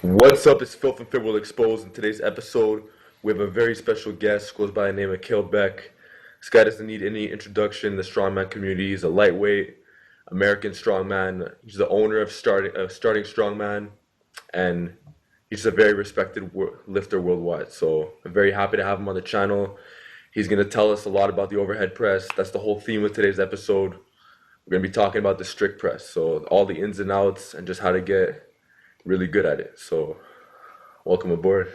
What's up? It's Filth and Fit Will Exposed. In today's episode, we have a very special guest who goes by the name of Kalle Beck. This guy doesn't need any introduction in the strongman community. He's a lightweight American strongman. He's the owner of Starting Strongman, and he's a very respected lifter worldwide. So I'm very happy to have him on the channel. He's going to tell us a lot about the overhead press. That's the whole theme of today's episode. We're going to be talking about the strict press, so all the ins and outs and just how to get really good at it. So welcome aboard.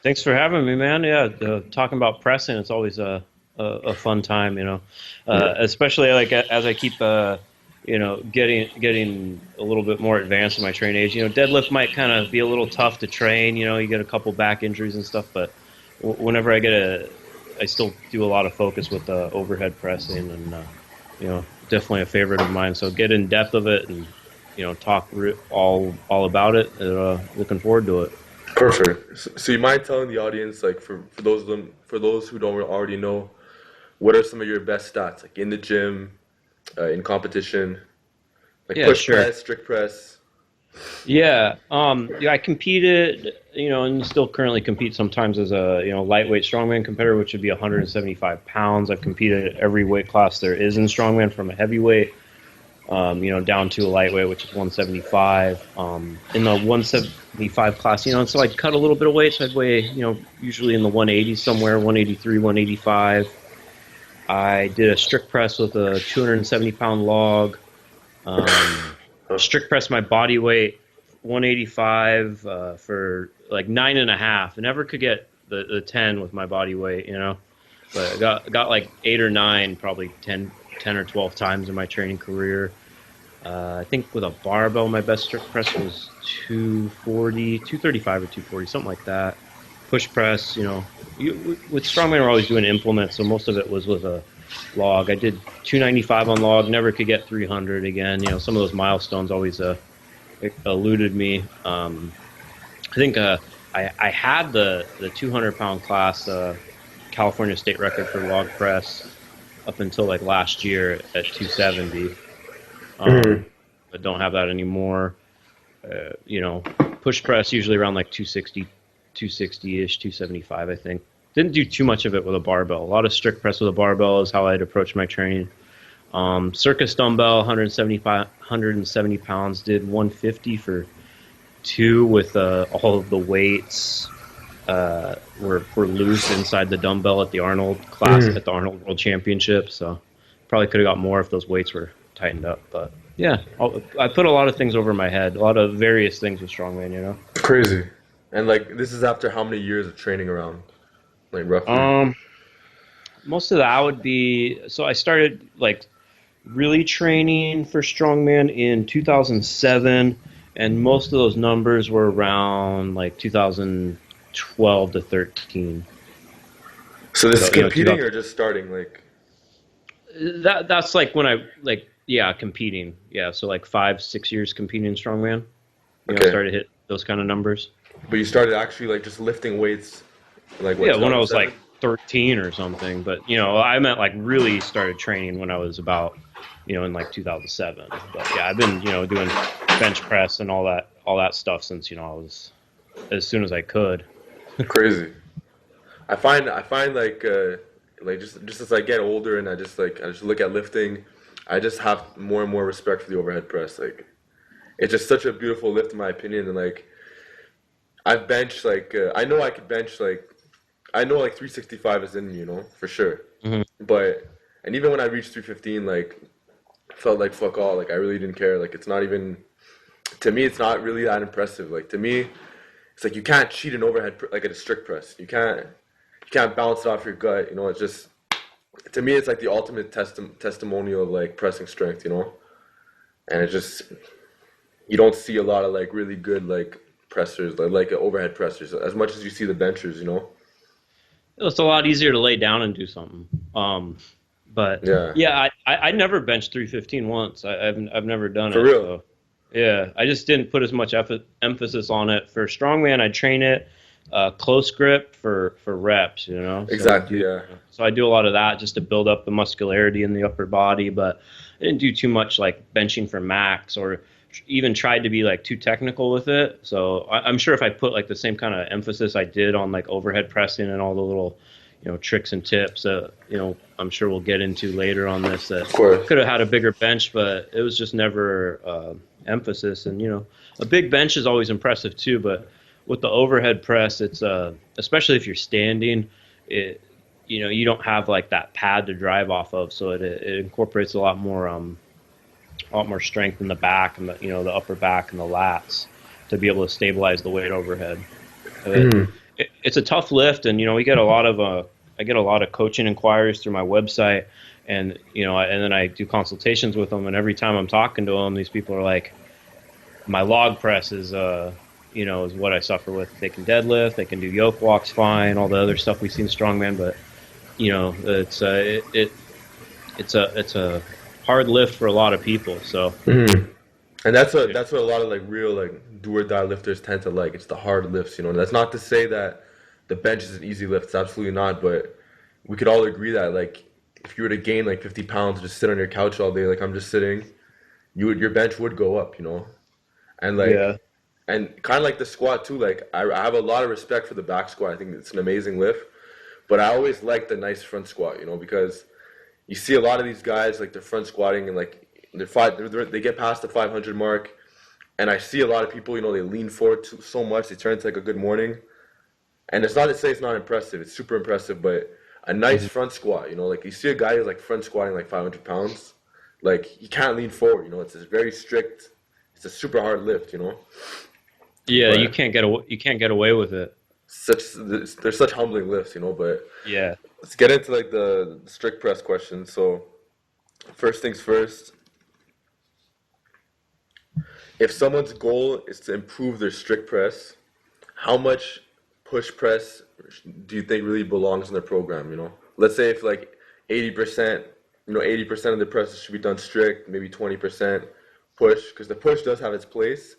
Thanks for having me, man. Yeah, talking about pressing, it's always a fun time, Yeah. especially like as I keep, getting a little bit more advanced in my training age. Deadlift might kind of be a little tough to train. You get a couple back injuries and stuff, but whenever I still do a lot of focus with overhead pressing, and definitely a favorite of mine. So get in depth of it and talk all about it. Looking forward to it. Perfect. So you mind telling the audience, like for those who don't already know, what are some of your best stats, like in the gym, in competition, like Yeah, push sure. press, strict press? Yeah, I competed, and still currently compete sometimes as a, lightweight strongman competitor, which would be 175 pounds. I've competed at every weight class there is in strongman, from a heavyweight, down to a lightweight, which is 175. In the 175 class, it's like cut a little bit of weight, so I'd weigh, usually in the 180s somewhere, 183, 185. I did a strict press with a 270-pound log. Strict press my body weight 185 for like 9.5. I never could get the 10 with my body weight, but I got like 8 or 9, probably 10 or 12 times in my training career. I think with a barbell, my best strict press was 240, 235 or 240, something like that. Push press, with strongman, we're always doing implements, so most of it was with a log. I did 295 on log, never could get 300 again. Some of those milestones always eluded me. I think I had the 200-pound class California state record for log press up until like last year at 270. But don't have that anymore. Push press usually around like 260, 260-ish, 275, I think. Didn't do too much of it with a barbell. A lot of strict press with a barbell is how I'd approach my training. Circus dumbbell, 170 pounds, did 150 for 2 with all of the weights were loose inside the dumbbell at the Arnold class, at the Arnold World Championship. So probably could have got more if those weights were tightened up. But yeah, I put a lot of things over my head, a lot of various things with strongman. Crazy. And like this is after how many years of training around, like roughly? Most of that would be, so I started like really training for strongman in 2007, and most of those numbers were around like 2012 to 13. So this is So, competing or just starting? Like, that's like when competing. Yeah, so like 5-6 years competing in strongman. okay, Started to hit those kind of numbers. but you started actually like just lifting weights, like what, Yeah, when I was 2007? like 13 or something. But I meant like really started training when I was about, in like 2007. But yeah, I've been doing bench press and all that stuff since I was, as soon as I could. Crazy. I find like just as I get older and I just look at lifting, I just have more and more respect for the overhead press. Like it's just such a beautiful lift in my opinion. And like I've benched I know I could bench I know like 365 is in me, for sure. Hmm. But and even when I reached 315, like felt like fuck all. Like I really didn't care. Like it's not even, to me it's not really that impressive. Like to me it's like you can't cheat an like at a strict press. You can't bounce it off your gut. It's just, to me it's like the ultimate testimonial of like pressing strength. And it's just, you don't see a lot of like really good like pressers, like overhead pressers, as much as you see the benchers. It's a lot easier to lay down and do something. But Yeah, yeah, I never benched 315 once. I've never done for it. real. So yeah, I just didn't put as much emphasis on it. For strongman, I train it close grip for reps. Exactly. Yeah. So I do a lot of that just to build up the muscularity in the upper body. But I didn't do too much like benching for max, or even tried to be like too technical with it. So I'm sure if I put like the same kind of emphasis I did on like overhead pressing and all the little, tricks and tips, I'm sure we'll get into later on this, that Of course. could have had a bigger bench, but it was just never emphasis. And a big bench is always impressive too, but with the overhead press, it's especially if you're standing, you don't have like that pad to drive off of, so it incorporates a lot more strength in the back and the upper back and the lats to be able to stabilize the weight overhead. It's a tough lift, and we get a lot of I get a lot of coaching inquiries through my website, and and then I do consultations with them, and every time I'm talking to them, these people are like, my log press is is what I suffer with. They can deadlift, they can do yoke walks fine, all the other stuff we see in strongman, but it's a hard lift for a lot of people. So And that's what a lot of like real like do or die lifters tend to like. It's the hard lifts, That's not to say that the bench is an easy lift. It's absolutely not. But we could all agree that like if you were to gain like 50 pounds, just sit on your couch all day, like I'm just sitting, your bench would go up, And like and kind of like the squat too. Like I have a lot of respect for the back squat. I think it's an amazing lift. But I always like the nice front squat, because you see a lot of these guys like they're front squatting and like they get past the 500 mark, and I see a lot of people, they lean forward so much they turn into like a good morning. And it's not to say it's not impressive; it's super impressive. But a nice front squat, like you see a guy who's like front squatting like 500 pounds, like he can't lean forward. It's a very strict. It's a super hard lift. Yeah, but you can't get away with it. They're such humbling lifts, But Yeah. let's get into like the strict press questions. So first things first. If someone's goal is to improve their strict press, how much push press do you think really belongs in their program? Let's say if like 80%, 80% of the presses should be done strict, maybe 20% push, because the push does have its place.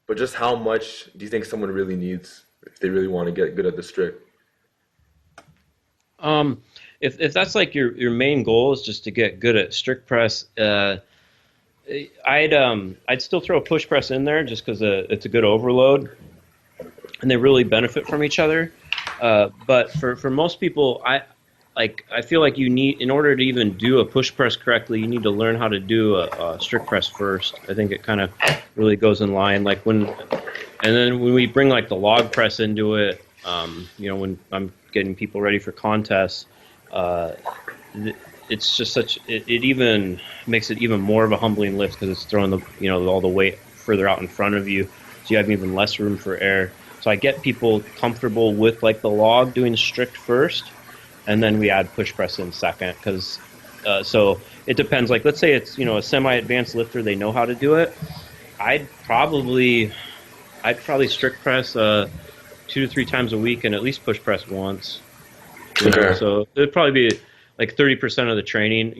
But just how much do you think someone really needs if they really want to get good at the strict? If that's like your main goal is just to get good at strict press, I'd still throw a push press in there just because it's a good overload, and they really benefit from each other. But for most people, I feel like you need, in order to even do a push press correctly, you need to learn how to do a strict press first. I think it kind of really goes in line. And then when we bring like the log press into it, when I'm getting people ready for contests, it's just it even makes it even more of a humbling lift because it's throwing all the weight further out in front of you, so you have even less room for air. So I get people comfortable with like the log doing strict first, and then we add push press in second, because so it depends. Like let's say it's a semi-advanced lifter, they know how to do it. I'd probably strict press 2 to 3 times a week and at least push press once. So it'd probably be like 30% of the training.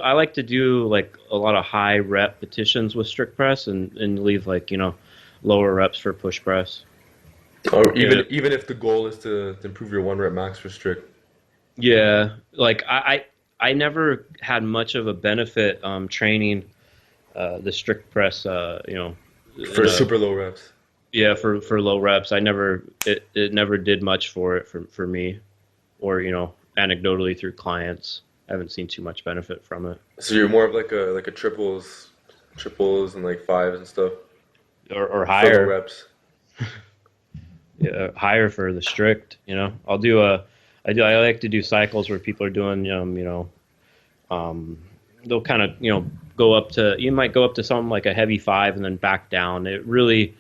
I like to do like a lot of high repetitions with strict press and leave like lower reps for push press. Or even if the goal is to improve your 1 rep max for strict. Yeah, like I never had much of a benefit training the strict press. For super low reps. Yeah, for low reps, it never did much for it for me, or anecdotally through clients, I haven't seen too much benefit from it. So you're more of like a triples and like fives and stuff, or higher reps. Yeah, higher for the strict. I like to do cycles where people are doing they'll kind of you might go up to something like a heavy 5 and then back down. It really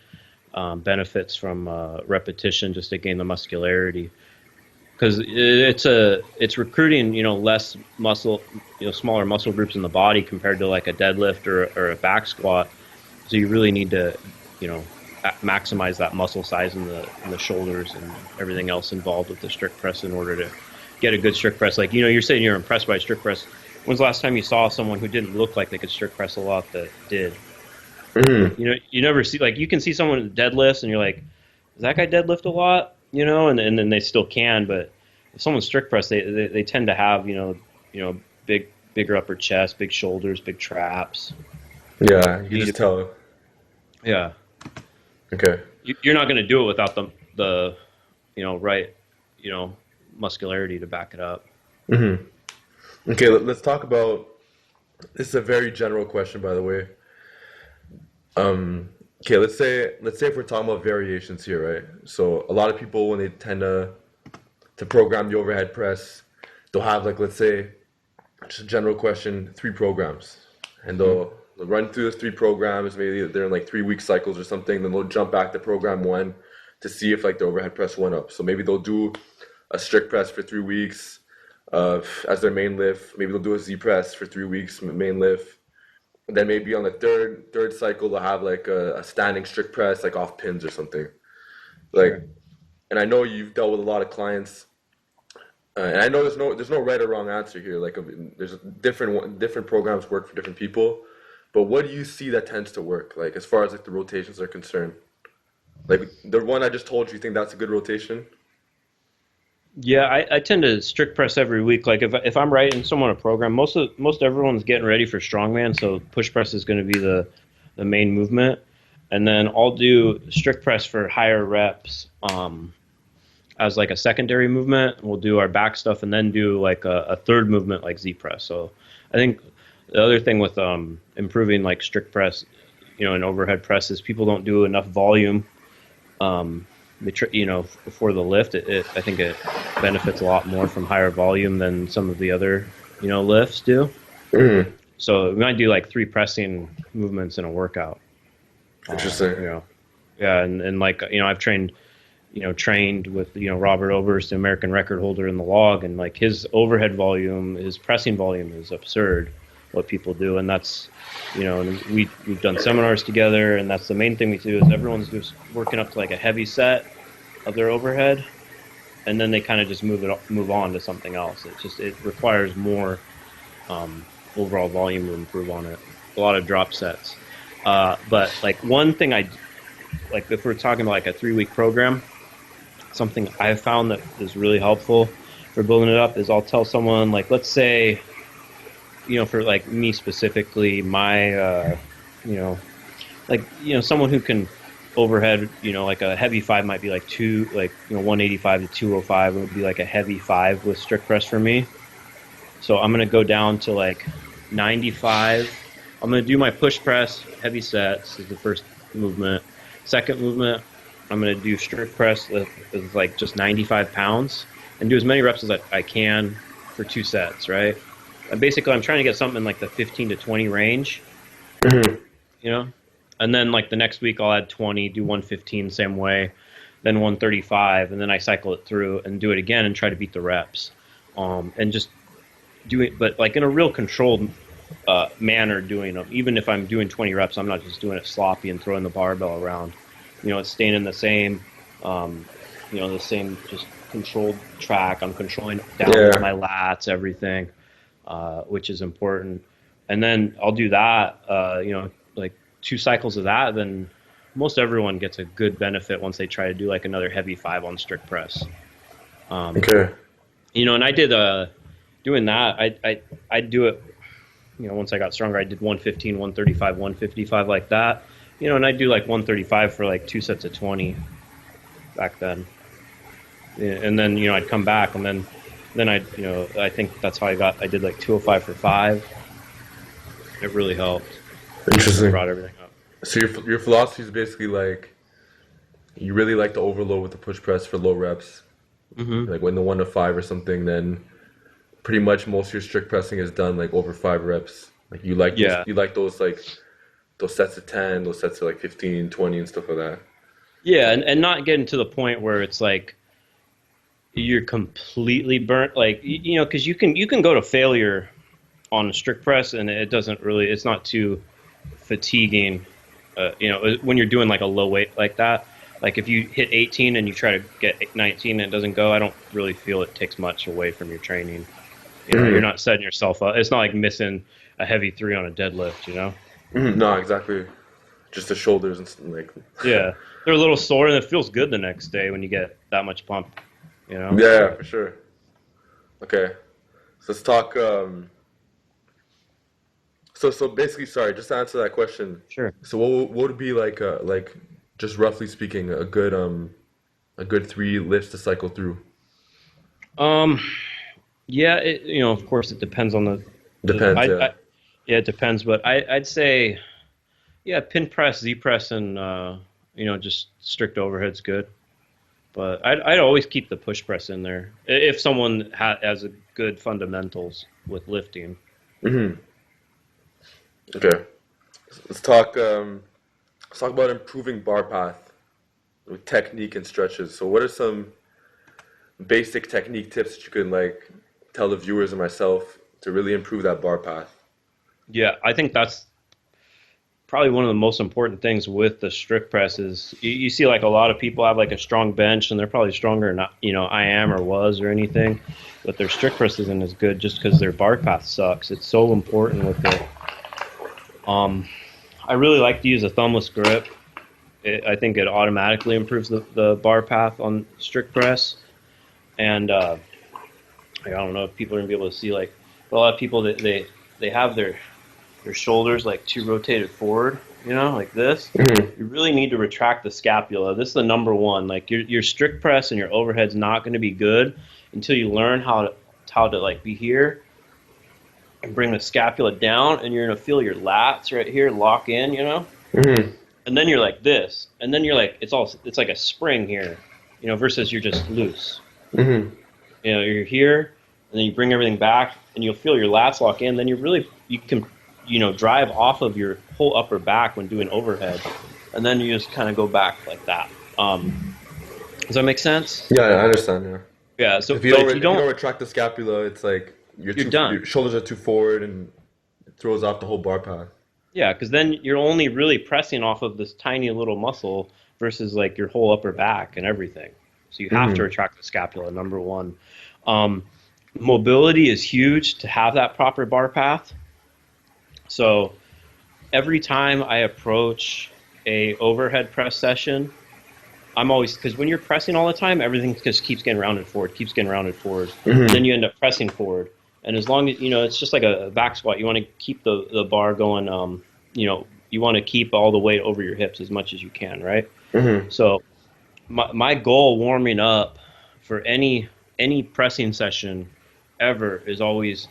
benefits from repetition just to gain the muscularity, because it's recruiting less muscle, smaller muscle groups in the body compared to like a deadlift or a back squat. So you really need to maximize that muscle size in the shoulders and everything else involved with the strict press in order to get a good strict press. Like you're saying you're impressed by strict press. When's the last time you saw someone who didn't look like they could strict press a lot that did? Mm-hmm. You never see, like, you can see someone deadlifts and you're like, does that guy deadlift a lot? And then they still can, but if someone's strict press, they tend to have bigger upper chest, big shoulders, big traps. Yeah, you can just tell. Yeah. Okay. You're not going to do it without the right, muscularity to back it up. Okay, let's talk about. This is a very general question, by the way. Okay, let's say if we're talking about variations here, right? So a lot of people when they tend to program the overhead press, they'll have like let's say just a general question, 3 programs, and Hmm. they'll run through those 3 programs. Maybe they're in like 3 week cycles or something. Then they'll jump back to program one to see if like the overhead press went up. So maybe they'll do a strict press for 3 weeks as their main lift. Maybe they'll do a Z press for 3 weeks main lift. And then maybe on the third cycle they'll have like a standing strict press like off pins or something. Like, Sure. and I know you've dealt with a lot of clients. And I know there's no right or wrong answer here. Like there's different programs work for different people, but what do you see that tends to work? Like as far as like the rotations are concerned, like the one I just told you, you think that's a good rotation? Yeah, I tend to strict press every week. Like if I'm writing someone a program, most everyone's getting ready for strongman, so push press is going to be the main movement, and then I'll do strict press for higher reps as like a secondary movement. We'll do our back stuff and then do like a third movement like Z press. So I think the other thing with improving like strict press, and overhead press is people don't do enough volume. Um, before the lift, I think it benefits a lot more from higher volume than some of the other, lifts do. Mm, So we might do like 3 pressing movements in a workout. interesting. Yeah, and like I've trained with Robert Oberst, the American record holder in the log, and like his overhead volume, his pressing volume is absurd. What people do, and that's and we've done seminars together, and that's the main thing we do is everyone's just working up to like a heavy set of their overhead, and then they kind of just move on to something else. It requires more overall volume to improve on it. A lot of drop sets, but like one thing I like if we're talking about like a 3 week program, something I've found that is really helpful for building it up is I'll tell someone like let's say for like me specifically my someone who can overhead like a heavy five might be like 185 to 205 would be like a heavy five with strict press for me. So I'm going to go down to like 95. I'm going to do my push press heavy sets is the first movement. Second movement I'm going to do strict press with like just 95 pounds and do as many reps as I can for 2 sets, right? And basically I'm trying to get something in like the 15 to 20 range, Hmm. you know? And then like the next week I'll add 20, do 115 same way, then 135, and then I cycle it through and do it again and try to beat the reps. And just do it, but like in a real controlled manner doing them. Even if I'm doing 20 reps, I'm not just doing it sloppy and throwing the barbell around. It's staying in the same, the same just controlled track. I'm controlling down with Yeah. my lats, everything, which is important. And then I'll do that, like 2 cycles of that. Then most everyone gets a good benefit once they try to do like another heavy five on strict press. Um, Okay. and I did doing that. I do it. Once I got stronger, I did 115, 135, 155 like that. And I do like 135 for like 2 sets of 20 back then. Yeah, and then I'd come back, and then I think that's how I did like 205 for 5. It really helped. It Interesting. brought everything up. So your philosophy is basically like you really like to overload with the push press for low reps, Hmm. like when the 1 to 5 or something. Then pretty much most of your strict pressing is done like over 5 reps. Like Yeah, you like like those sets of 10, those sets of like 15, 20 and stuff like that. yeah, and not getting to the point where it's like you're completely burnt, like because you can go to failure on a strict press, and it's not too fatiguing. When you're doing like a low weight like that, like if you hit 18 and you try to get 19 and it doesn't go, I don't really feel it takes much away from your training. You're Hmm. not setting yourself up. It's not like missing a heavy 3 on a deadlift. Hmm. No, exactly. Just the shoulders and like. Yeah, they're a little sore and it feels good the next day when you get that much pump. You know. Yeah, for sure. Okay, so let's talk. So basically, sorry, just to answer that question. Sure. So what would be like just roughly speaking a good three lifts to cycle through? Um, yeah, of course, it depends on Depends, yeah. yeah, it depends, but I'd say, yeah, pin press, Z press, and just strict overhead's good. But I'd always keep the push press in there if someone has a good fundamentals with lifting. Hmm. Okay. Let's talk let's talk about improving bar path with technique and stretches. So what are some basic technique tips that you could like tell the viewers and myself to really improve that bar path? Yeah, I think that's probably one of the most important things with the strict press is you see like a lot of people have like a strong bench and they're probably stronger than I am or was or anything, but their strict press isn't as good just because their bar path sucks. It's so important with it. I really like to use a thumbless grip. I think it automatically improves the bar path on strict press, and I don't know if people are gonna be able to see, like a lot of people that they have their shoulders like too rotated forward, like this. Hmm. You really need to retract the scapula. This is the number one. Like your strict press and your overhead's not going to be good until you learn how to like be here and bring the scapula down, and you're going to feel your lats right here lock in, Hmm. and then you're like this, and then you're like it's like a spring here, versus you're just loose. Hmm. You're here, and then you bring everything back, and you'll feel your lats lock in. Then you can drive off of your whole upper back when doing overhead, and then you just kind of go back like that. Does that make sense? Yeah, I understand. Yeah. Yeah. So If you but don't, if if you you don't, don't retract the scapula, it's like you're done. your shoulders are too forward and it throws off the whole bar path. Yeah, because then you're only really pressing off of this tiny little muscle versus like your whole upper back and everything. So you have to Hmm. retract the scapula, number one. Um, Mobility is huge to have that proper bar path. So every time I approach a overhead press session, I'm always, because when you're pressing all the time, everything just keeps getting rounded forward, keeps getting rounded forward, and then Hmm. you end up pressing forward. And as long as it's just like a back squat. You want to keep the bar going. You want to keep all the weight over your hips as much as you can, right? Hmm. So my goal warming up for any pressing session ever is always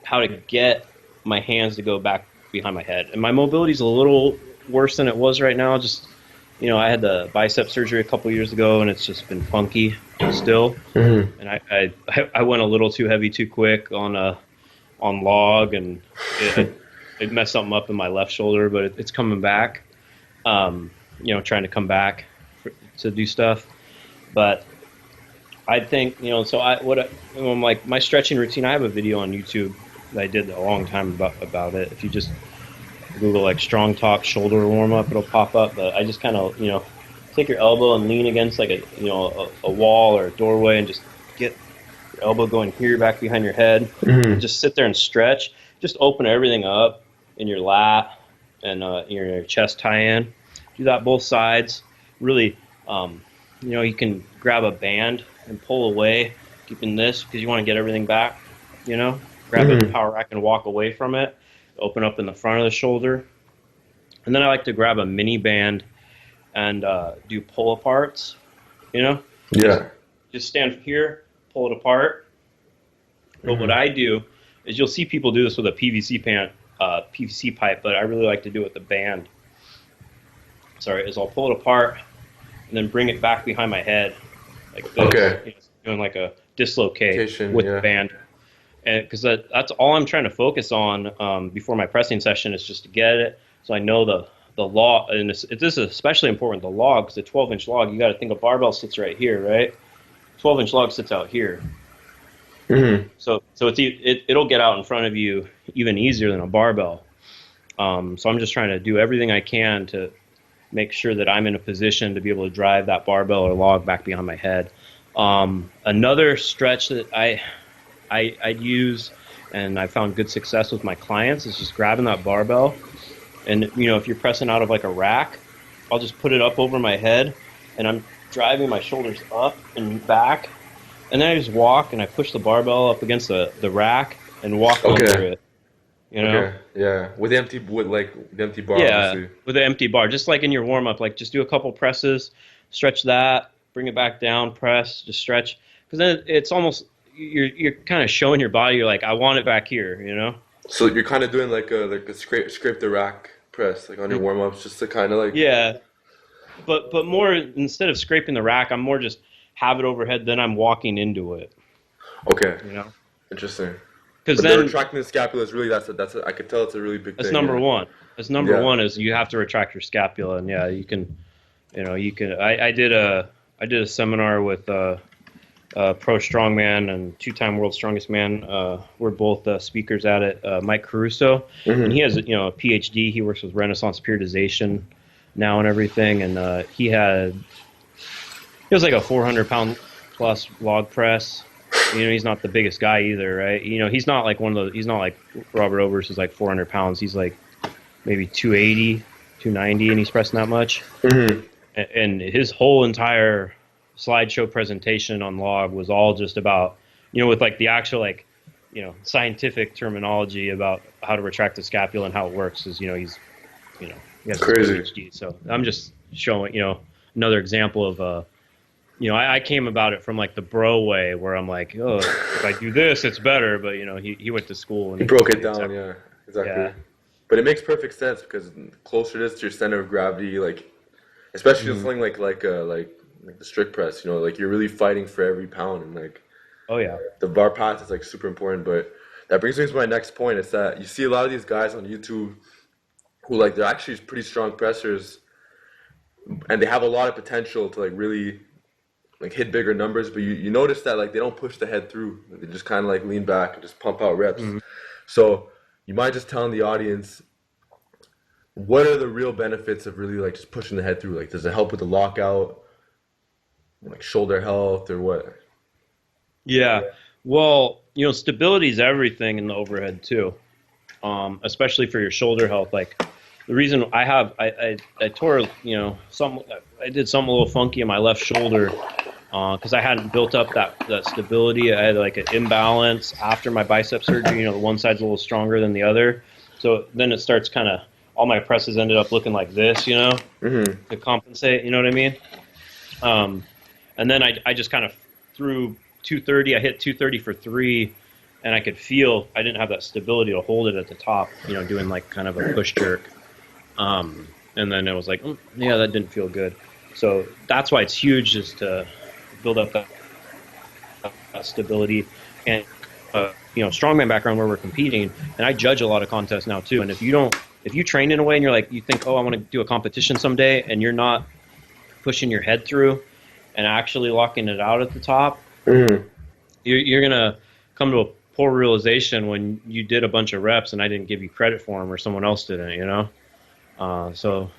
how to get my hands to go back behind my head. And my mobility is a little worse than it was right now. Just, I had the bicep surgery a couple years ago, and it's just been funky still. Hmm. And I went a little too heavy too quick on log, and it messed something up in my left shoulder, but it's coming back. Trying to come back to do stuff. But I think, so I'm like, my stretching routine, I have a video on YouTube that I did a long time about it. If you just Google like strong talk shoulder warm up, it'll pop up. But I just kind of, take your elbow and lean against like a wall or a doorway, and just get your elbow going here back behind your head. Hmm. Just sit there and stretch. Just open everything up in your lat and your chest tie-in. Do that both sides. Really, you can grab a band and pull away, keeping this because you want to get everything back. Grab a Hmm. power rack and walk away from it. Open up in the front of the shoulder, and then I like to grab a mini band and do pull aparts. Just Yeah. just stand here, pull it apart. But what Hmm. I do is you'll see people do this with a PVC pipe, but I really like to do it with the band. Sorry, is I'll pull it apart and then bring it back behind my head like this, Okay. doing like a dislocate Location, with the yeah. band. And because that's all I'm trying to focus on before my pressing session is just to get it, so I know the log. And this is especially important. The log, because the 12-inch log, you got to think a barbell sits right here, right? 12-inch log sits out here, Hmm. so it'll get out in front of you even easier than a barbell. So I'm just trying to do everything I can to make sure that I'm in a position to be able to drive that barbell or log back behind my head. Another stretch that I use, and I found good success with my clients, is just grabbing that barbell, and if you're pressing out of like a rack, I'll just put it up over my head, and I'm driving my shoulders up and back, and then I just walk and I push the barbell up against the rack and walk under Okay. it. you know? Okay. Yeah. With the empty bar, Yeah, obviously. with an empty bar, just like in your warm up, like just do a couple presses, stretch that, bring it back down, press, just stretch, because then it's almost you're kind of showing your body, you're like, I want it back here, you know? So you're kind of doing like a scrape the rack press like on your Mm. warm ups, just to kind of like. Yeah, but more instead of scraping the rack, I'm more just have it overhead, then I'm walking into it, Okay. you know? Interesting. Because But the then retracting the scapula is really I could tell it's a really big that's thing. number Yeah. one. That's number Yeah. one is you have to retract your scapula, and yeah, you can, you can. I did a seminar with pro strongman and two-time world's strongest man. We're both speakers at it. Mike Caruso, and he has a PhD. He works with Renaissance periodization now and everything, and he was like a 400-pound plus log press. He's not the biggest guy either, right? He's not like he's not like Robert Overs who's like 400 pounds. He's like maybe 280, 290, and he's pressing that much. Hmm. And his whole entire slideshow presentation on log was all just about, with like the actual like, scientific terminology about how to retract the scapula and how it works. Is he has Crazy. his PhD. So I'm just showing another example of I came about it from like the bro way where I'm like, oh, if I do this, it's better. But he went to school and He broke it down. Yeah. Exactly. Yeah. But it makes perfect sense because the closer it is to your center of gravity, like especially with Mhm. something like the strict press, like you're really fighting for every pound, and like Oh yeah. the bar path is like super important. But that brings me to my next point. It's that you see a lot of these guys on YouTube who like they're actually pretty strong pressers, and they have a lot of potential to like really like hit bigger numbers. But you notice that like they don't push the head through. Like, they just kind of like lean back and just pump out reps. Mhm. So you might just telling the audience what are the real benefits of really like just pushing the head through? Like, does it help with the lockout, like shoulder health, or what? Yeah. Well, stability is everything in the overhead too, especially for your shoulder health. Like the reason I tore I did something a little funky in my left shoulder because I hadn't built up that stability. I had like an imbalance after my bicep surgery. The one side's a little stronger than the other, so then it starts kind of all my presses ended up looking like this, Mm-hmm. to compensate. You know what I mean? And then I just kind of threw 230. I hit 230 for three, and I could feel I didn't have that stability to hold it at the top. Doing like kind of a push jerk. And then it was like, yeah, that didn't feel good. So that's why it's huge, is to build up that stability. And strongman background where we're competing, and I judge a lot of contests now too. And if you train in a way and you're like, you think, oh, I want to do a competition someday, and you're not pushing your head through and actually locking it out at the top, Mm-hmm. you're gonna come to a poor realization when you did a bunch of reps and I didn't give you credit for them or someone else didn't. So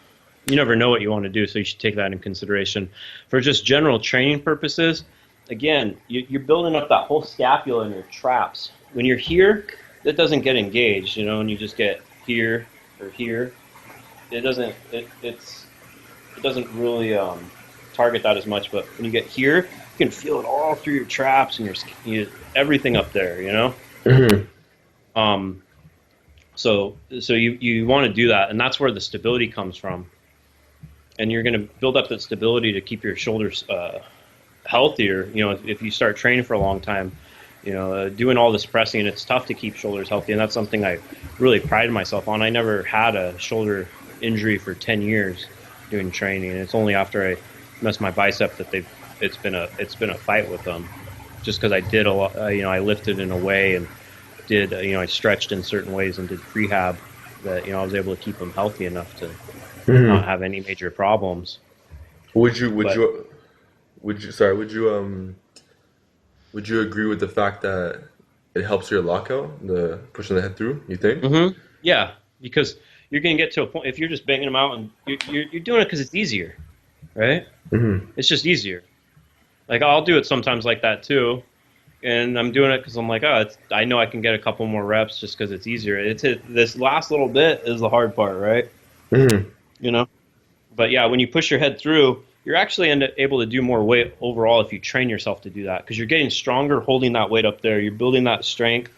you never know what you want to do, so you should take that in consideration. For just general training purposes, again, you're building up that whole scapula in your traps. When you're here, that doesn't get engaged, and you just get here or here. It doesn't really target that as much. But when you get here, you can feel it all through your traps and everything up there. Mm-hmm. So you want to do that, and that's where the stability comes from. And you're going to build up that stability to keep your shoulders healthier. If you start training for a long time, doing all this pressing, it's tough to keep shoulders healthy, and that's something I really prided myself on. I never had a shoulder injury for 10 years doing training, and it's only after I messed my bicep that it's been a fight with them. Just because I did a lot, I lifted in a way and did I stretched in certain ways and did prehab that I was able to keep them healthy enough to not have any major problems. Would you agree with the fact that it helps your lockout, the pushing the head through? You think? Yeah, because you're going to get to a point if you're just banging them out and you're doing it because it's easier, right? Mm-hmm. It's just easier. Like I'll do it sometimes like that too, and I'm doing it because I'm like, I know I can get a couple more reps just because it's easier. This last little bit is the hard part, right? Mm-hmm. But yeah, when you push your head through, you're actually able to do more weight overall if you train yourself to do that, because you're getting stronger holding that weight up there. You're building that strength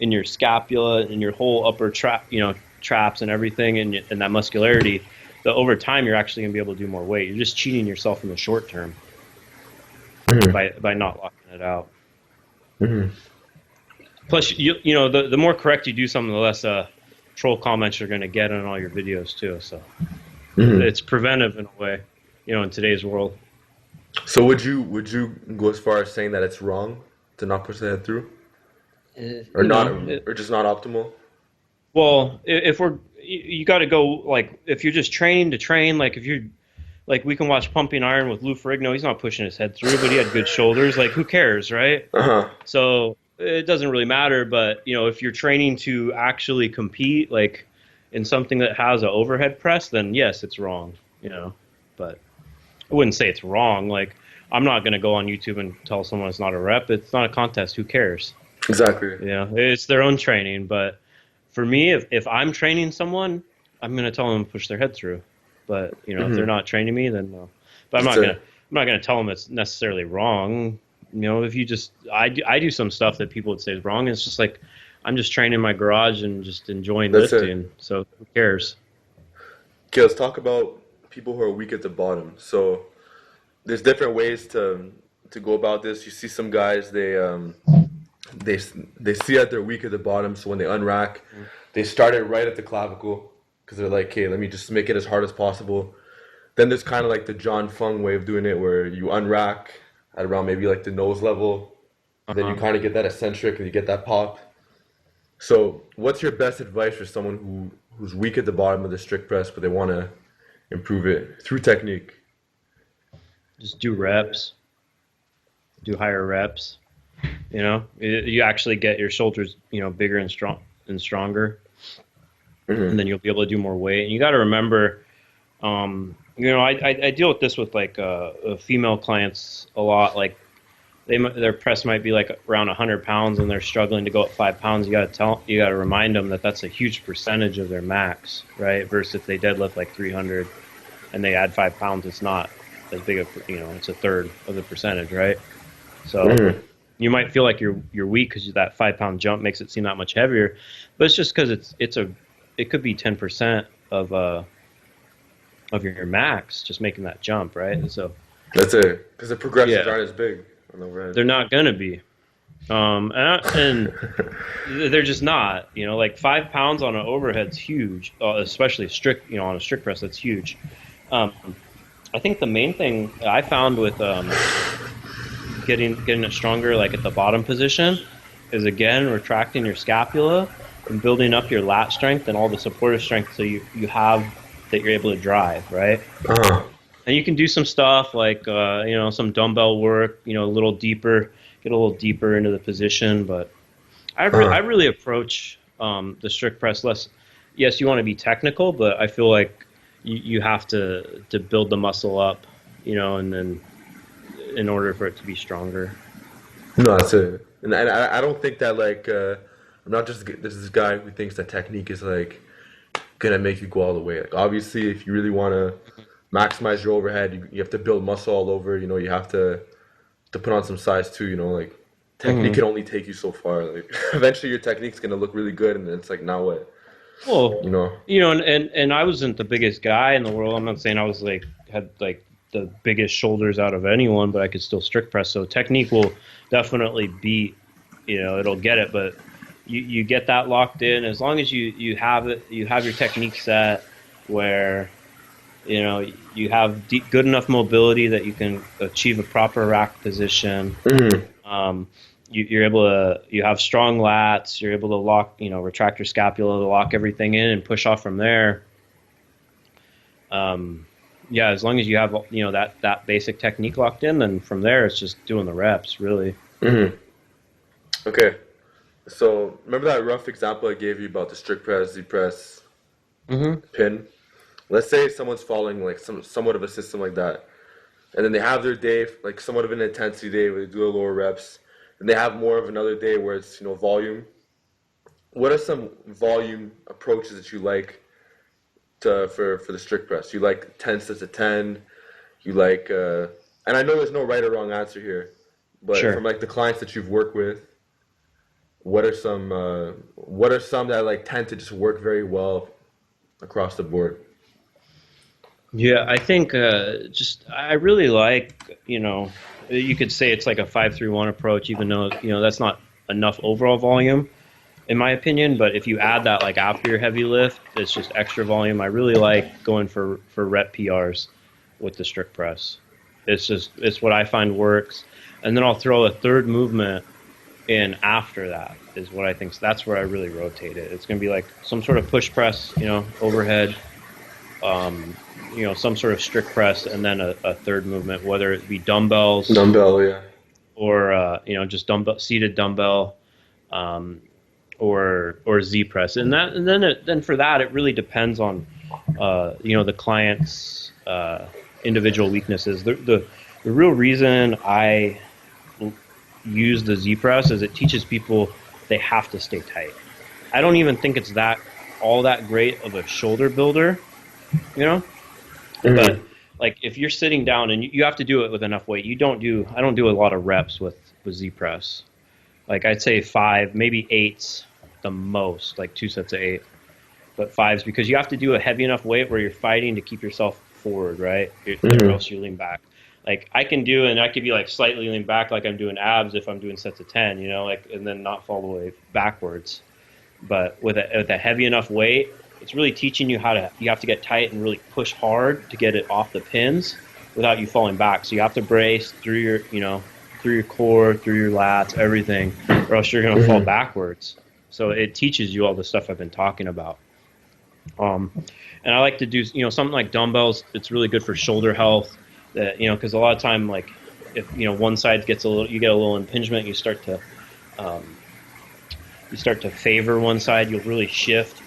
in your scapula and your whole upper traps and everything, and that muscularity, that over time you're actually gonna be able to do more weight. You're just cheating yourself in the short term by not locking it out. Plus, you know, the more correct you do something, the less troll comments you're gonna get on all your videos too. So it's preventive in a way, you know, in today's world. So would you go as far as saying that it's wrong to not push the head through, or You not, know, or just not optimal? well, if we're you got to go, like, if you're just training to train, like if you're like, we can watch Pumping Iron with Lou Ferrigno. He's not pushing his head through, but he had good shoulders. Like, who cares, right? Uh-huh. So it doesn't really matter. But you know, if you're training to actually compete, like in something that has an overhead press, then yes, it's wrong. You know, but I wouldn't say it's wrong. Like, I'm not going to go on YouTube and tell someone it's not a rep. It's not a contest. Who cares? Exactly. You know, it's their own training. But for me, if I'm training someone, I'm going to tell them to push their head through. But you know, if they're not training me, then no. But I'm not gonna tell them it's necessarily wrong. You know, if you just I do some stuff that people would say is wrong. And it's just like, I'm just training in my garage and just enjoying lifting. So who cares? Okay, let's talk about people who are weak at the bottom. So there's different ways to go about this. You see some guys, they see that they're weak at the bottom, so when they unrack, they start it right at the clavicle because they're like, okay, let me just make it as hard as possible. Then there's kind of like the John Fung way of doing it, where you unrack at around maybe like the nose level, then you kind of get that eccentric and you get that pop. So what's your best advice for someone who's weak at the bottom of the strict press, but they want to improve it through technique? Just do reps, do higher reps. You know, you actually get your shoulders, you know, bigger and stronger, and then you'll be able to do more weight. And you got to remember, you know, I deal with this with like female clients a lot. Like, their press might be like around 100 pounds and they're struggling to go up 5 pounds. You got to remind them that that's a huge percentage of their max, right? Versus if they deadlift like 300 and they add 5 pounds, it's not as big of, you know, it's a third of the percentage, right? So you might feel like you're weak because that 5 pound jump makes it seem that much heavier, but it's just because it could be 10% of your max just making that jump, right? And so that's it, because the progressions aren't as big on the overhead. They're not gonna be, and they're just not. You know, like 5 pounds on an overhead's huge, especially strict. You know, on a strict press, that's huge. I think the main thing I found with getting it stronger, like at the bottom position, is again retracting your scapula and building up your lat strength and all the supportive strength, so you have that you're able to drive, right? And you can do some stuff like you know, some dumbbell work, you know, get a little deeper into the position. But I really approach the strict press less. Yes, you want to be technical, but I feel like you have to build the muscle up, you know, and then in order for it to be stronger. No, that's it. And I don't think that, like, I'm not just this guy who thinks that technique is like gonna make you go all the way. Like, obviously, if you really want to maximize your overhead, you have to build muscle all over. You know, you have to put on some size too. You know, like, technique can only take you so far. Like, eventually your technique's gonna look really good, and it's like, now what? Well, You know. And I wasn't the biggest guy in the world. I'm not saying I was like had like the biggest shoulders out of anyone, but I could still strict press. So technique will definitely beat, you know, it'll get it. But you get that locked in as long as you have it. You have your technique set where, you know, you have good enough mobility that you can achieve a proper rack position. You're able to, you have strong lats, you're able to lock, you know, retract your scapula to lock everything in and push off from there. Yeah, as long as you have, you know, that basic technique locked in, then from there it's just doing the reps, really. Okay. So remember that rough example I gave you about the strict press, Z press, pin? Let's say someone's following like somewhat of a system like that, and then they have their day, like somewhat of an intensity day where they do the lower reps, and they have more of another day where it's, you know, volume. What are some volume approaches that you like for the strict press? You like 10 sets of 10? You like, and I know there's no right or wrong answer here, but Sure. from like the clients that you've worked with, what are some that like tend to just work very well across the board? Yeah, I think just I really like, you could say it's like a 5-3-1 approach, even though that's not enough overall volume in my opinion. But if you add that like after your heavy lift, it's just extra volume. I really like going for rep PRs with the strict press. It's what I find works, and then I'll throw a third movement in after that is what I think. So that's where I really rotate it. It's going to be like some sort of push press, overhead, um, some sort of strict press, and then a third movement, whether it be dumbbells Dumbbell, yeah. or just seated dumbbell, um, or Z press, and then for that it really depends on the client's individual weaknesses. The real reason I use the Z press is it teaches people they have to stay tight. I don't even think it's all that great of a shoulder builder, Mm-hmm. but like if you're sitting down and you have to do it with enough weight. I don't do a lot of reps with Z press. Like I'd say 5, maybe 8s the most, like 2 sets of 8, but 5s because you have to do a heavy enough weight where you're fighting to keep yourself forward, right? Or else you lean back. Like I could be like slightly lean back like I'm doing abs if I'm doing sets of 10, and then not fall the way backwards. But with a heavy enough weight, it's really teaching you you have to get tight and really push hard to get it off the pins without you falling back. So you have to brace through your core, through your lats, everything, or else you're going to fall backwards. So it teaches you all the stuff I've been talking about. And I like to do, something like dumbbells. It's really good for shoulder health. Because a lot of time, like if one side you get a little impingement, you start to favor one side. You'll really shift.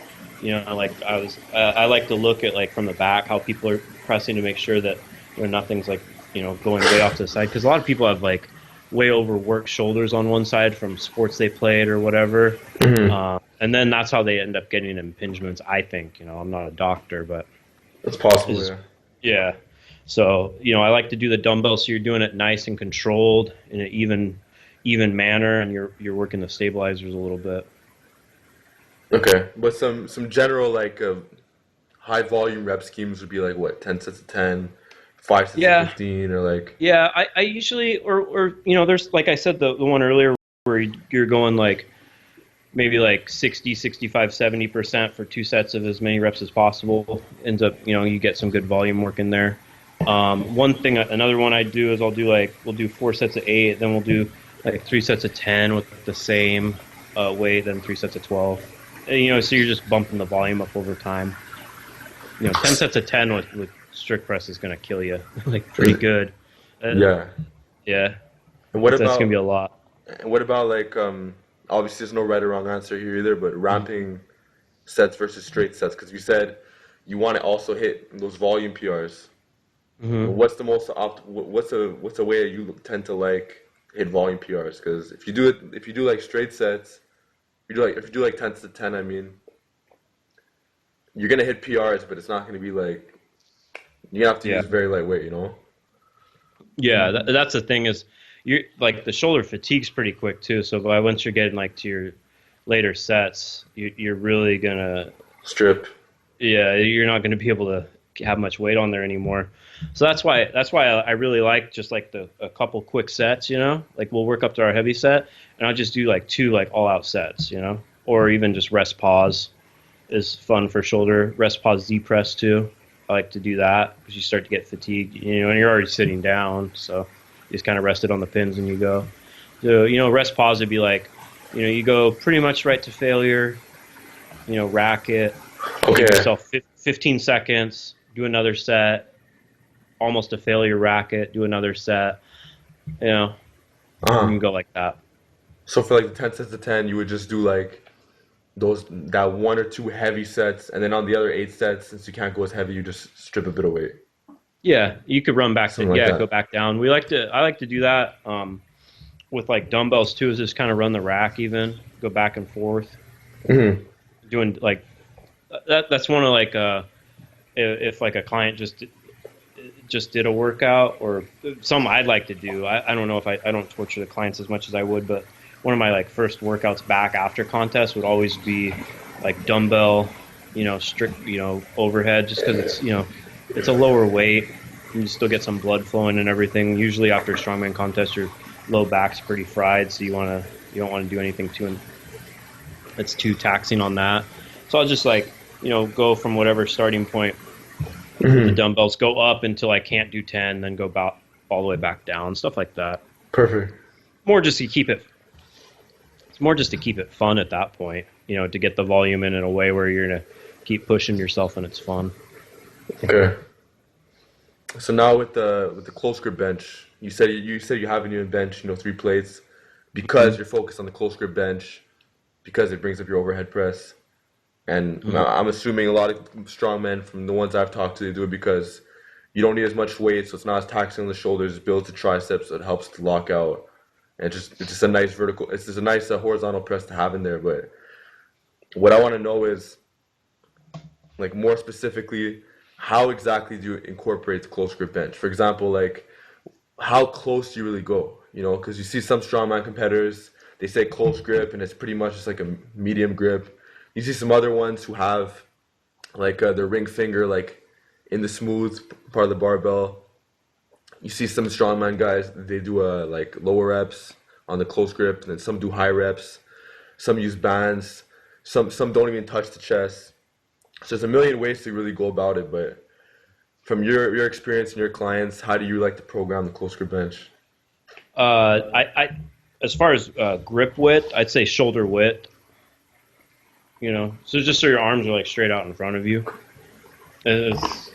Like I like to look at like from the back how people are pressing to make sure that nothing's like going way off to the side. Because a lot of people have like way overworked shoulders on one side from sports they played or whatever. Mm-hmm. And then that's how they end up getting impingements. I think, I'm not a doctor, but That's possible, yeah. yeah. So, I like to do the dumbbells so you're doing it nice and controlled in an even manner, and you're working the stabilizers a little bit. Okay, but some general like high volume rep schemes would be like what, 10 sets of 10, 5 sets of 15, or like. Yeah, I usually or there's like I said the one earlier where you're going like maybe like 60, 65, 70% for 2 sets of as many reps as possible. Ends up, you get some good volume work in there. Another one I do is we'll do 4 sets of 8, then we'll do like 3 sets of 10 with the same weight, then 3 sets of 12. And, so you're just bumping the volume up over time. 10 sets of 10 with strict press is going to kill you, like pretty good. Yeah. Yeah. And what That's about going to be a lot. and what about like obviously there's no right or wrong answer here either, but ramping sets versus straight sets, because you said you want to also hit those volume PRs. Mm-hmm. What's the most what's a way you tend to like hit volume PRs? Because if you do like straight sets, if you do like 10 to 10, I mean, you're gonna hit PRs, but it's not gonna be like you're gonna have to use very lightweight, Yeah, that's the thing is you're like the shoulder fatigue's pretty quick too. So once you're getting like to your later sets, you're really gonna strip. Yeah, you're not gonna be able to have much weight on there anymore. So that's why I really like just like a couple quick sets. Like we'll work up to our heavy set, and I'll just do like 2 like all out sets. Or even just rest pause is fun for shoulder. Rest pause Z press too. I like to do that because you start to get fatigued, and you're already sitting down, so you just kind of rest it on the pins and you go. So, rest pause would be like, you go pretty much right to failure, rack it, Okay. give yourself 15 seconds, do another set, almost a failure, rack it, do another set, you can go like that. So for like the 10 sets of 10, you would just do like that 1 or 2 heavy sets, and then on the other 8 sets, since you can't go as heavy, you just strip a bit of weight. Yeah, you could run back Something like that. go back down. I like to do that with like dumbbells too, is just kind of run the rack even, go back and forth. Mm-hmm. Doing like that's one of like if like a client just did a workout or something I'd like to do. I don't know if I don't torture the clients as much as I would, but one of my like first workouts back after contest would always be like dumbbell, strict, overhead, just because it's, it's a lower weight. You still get some blood flowing and everything. Usually after a strongman contest, your low back's pretty fried, so you don't want to do anything that's too taxing on that. So I'll just like, go from whatever starting point with the dumbbells, go up until I can't do 10, then go about all the way back down, stuff like that. Perfect. More just to keep it. It's more just to keep it fun at that point, to get the volume in a way where you're gonna keep pushing yourself and it's fun. Okay. So now with the close grip bench, you said you haven't even bench 3 plates because you're focused on the close grip bench because it brings up your overhead press. And I'm assuming a lot of strongmen from the ones I've talked to, they do it because you don't need as much weight, so it's not as taxing on the shoulders. It builds the triceps, so it helps to lock out. And it's just a nice vertical. It's just a nice horizontal press to have in there. But what I want to know is, like, more specifically, how exactly do you incorporate the close grip bench? For example, like, how close do you really go? Because you see some strongman competitors, they say close grip, and it's pretty much just like a medium grip. You see some other ones who have like their ring finger like in the smooth part of the barbell. You see some strongman guys, they do like lower reps on the close grip, and then some do high reps. Some use bands. Some don't even touch the chest. So there's a million ways to really go about it, but from your experience and your clients, how do you like to program the close grip bench? I as far as grip width, I'd say shoulder width. So just so your arms are like straight out in front of you. It's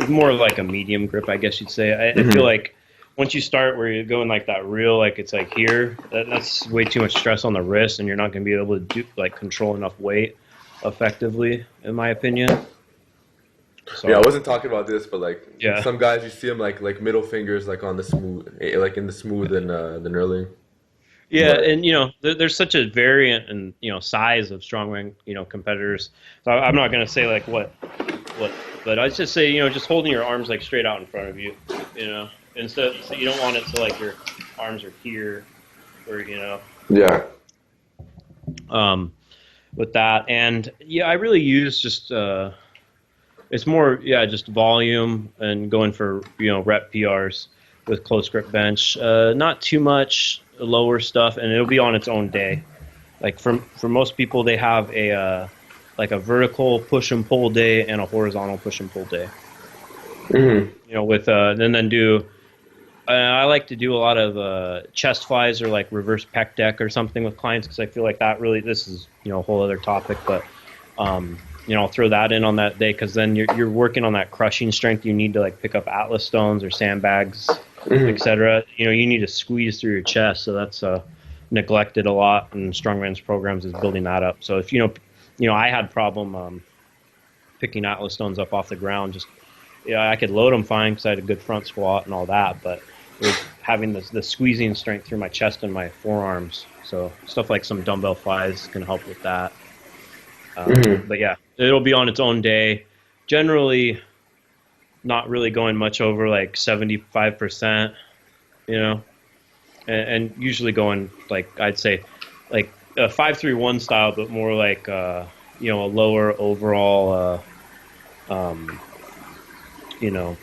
more like a medium grip, I guess you'd say. I feel like once you start where you're going like that real, like it's like here, that's way too much stress on the wrist, and you're not going to be able to control enough weight effectively, in my opinion. So, yeah, I wasn't talking about this, but like some guys, you see them like middle fingers like on the smooth, like in the smooth and the knurling. Yeah, but, and there's such a variant and size of strongman competitors. So I'm not going to say like what, but I just say just holding your arms like straight out in front of you, instead, so you don't want it to like your arms are here, or Yeah. With that, and I really use just it's more just volume and going for rep PRs with close grip bench. Not too much lower stuff, and it'll be on its own day. Like for most people, they have a like a vertical push and pull day and a horizontal push and pull day. With then do I like to do a lot of chest flies or like reverse pec deck or something with clients, because I feel like that really, this is a whole other topic, but I'll throw that in on that day, because then you're working on that crushing strength you need to like pick up Atlas stones or sandbags, etc. You need to squeeze through your chest, so that's neglected a lot in strongman's programs, is building that up. So if I had problem picking Atlas stones up off the ground, just I could load them fine because I had a good front squat and all that, but it was having the squeezing strength through my chest and my forearms. So stuff like some dumbbell flies can help with that. But yeah, it'll be on its own day. Generally, not really going much over like 75%, and usually going like, I'd say like a 5-3-1 style, but more like a lower overall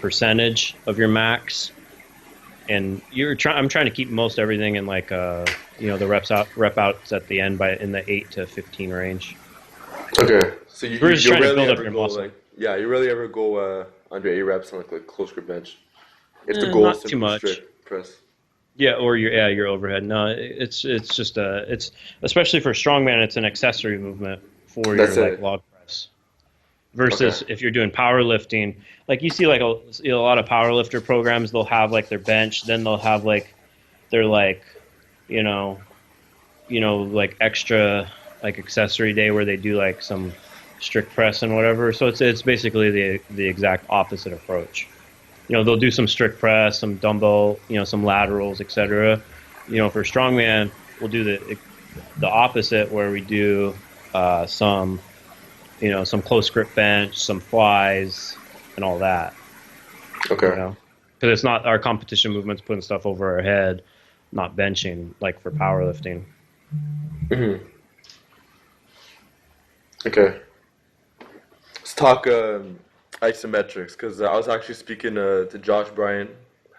percentage of your max. And I'm trying to keep most everything in like the rep outs at the end in the 8 to 15 range. Okay, so we're just trying to build up your muscle. Like, you rarely ever go under 8 reps on like close grip bench. If the goal is too much strict press. Yeah, or your overhead. No, it's just it's especially for strongman, it's an accessory movement for your like log press. Versus if you're doing powerlifting, like you see like a lot of powerlifter programs, they'll have like their bench, then they'll have like their like like extra like accessory day where they do like some strict press and whatever. So it's basically the exact opposite approach. They'll do some strict press, some dumbbell, some laterals, etc. For strongman, we'll do the opposite, where we do some close grip bench, some flies, and all that. Okay. Because it's not our competition movements putting stuff over our head, not benching like for powerlifting. Hmm. Okay. Let's talk isometrics because I was actually speaking to Josh Bryan.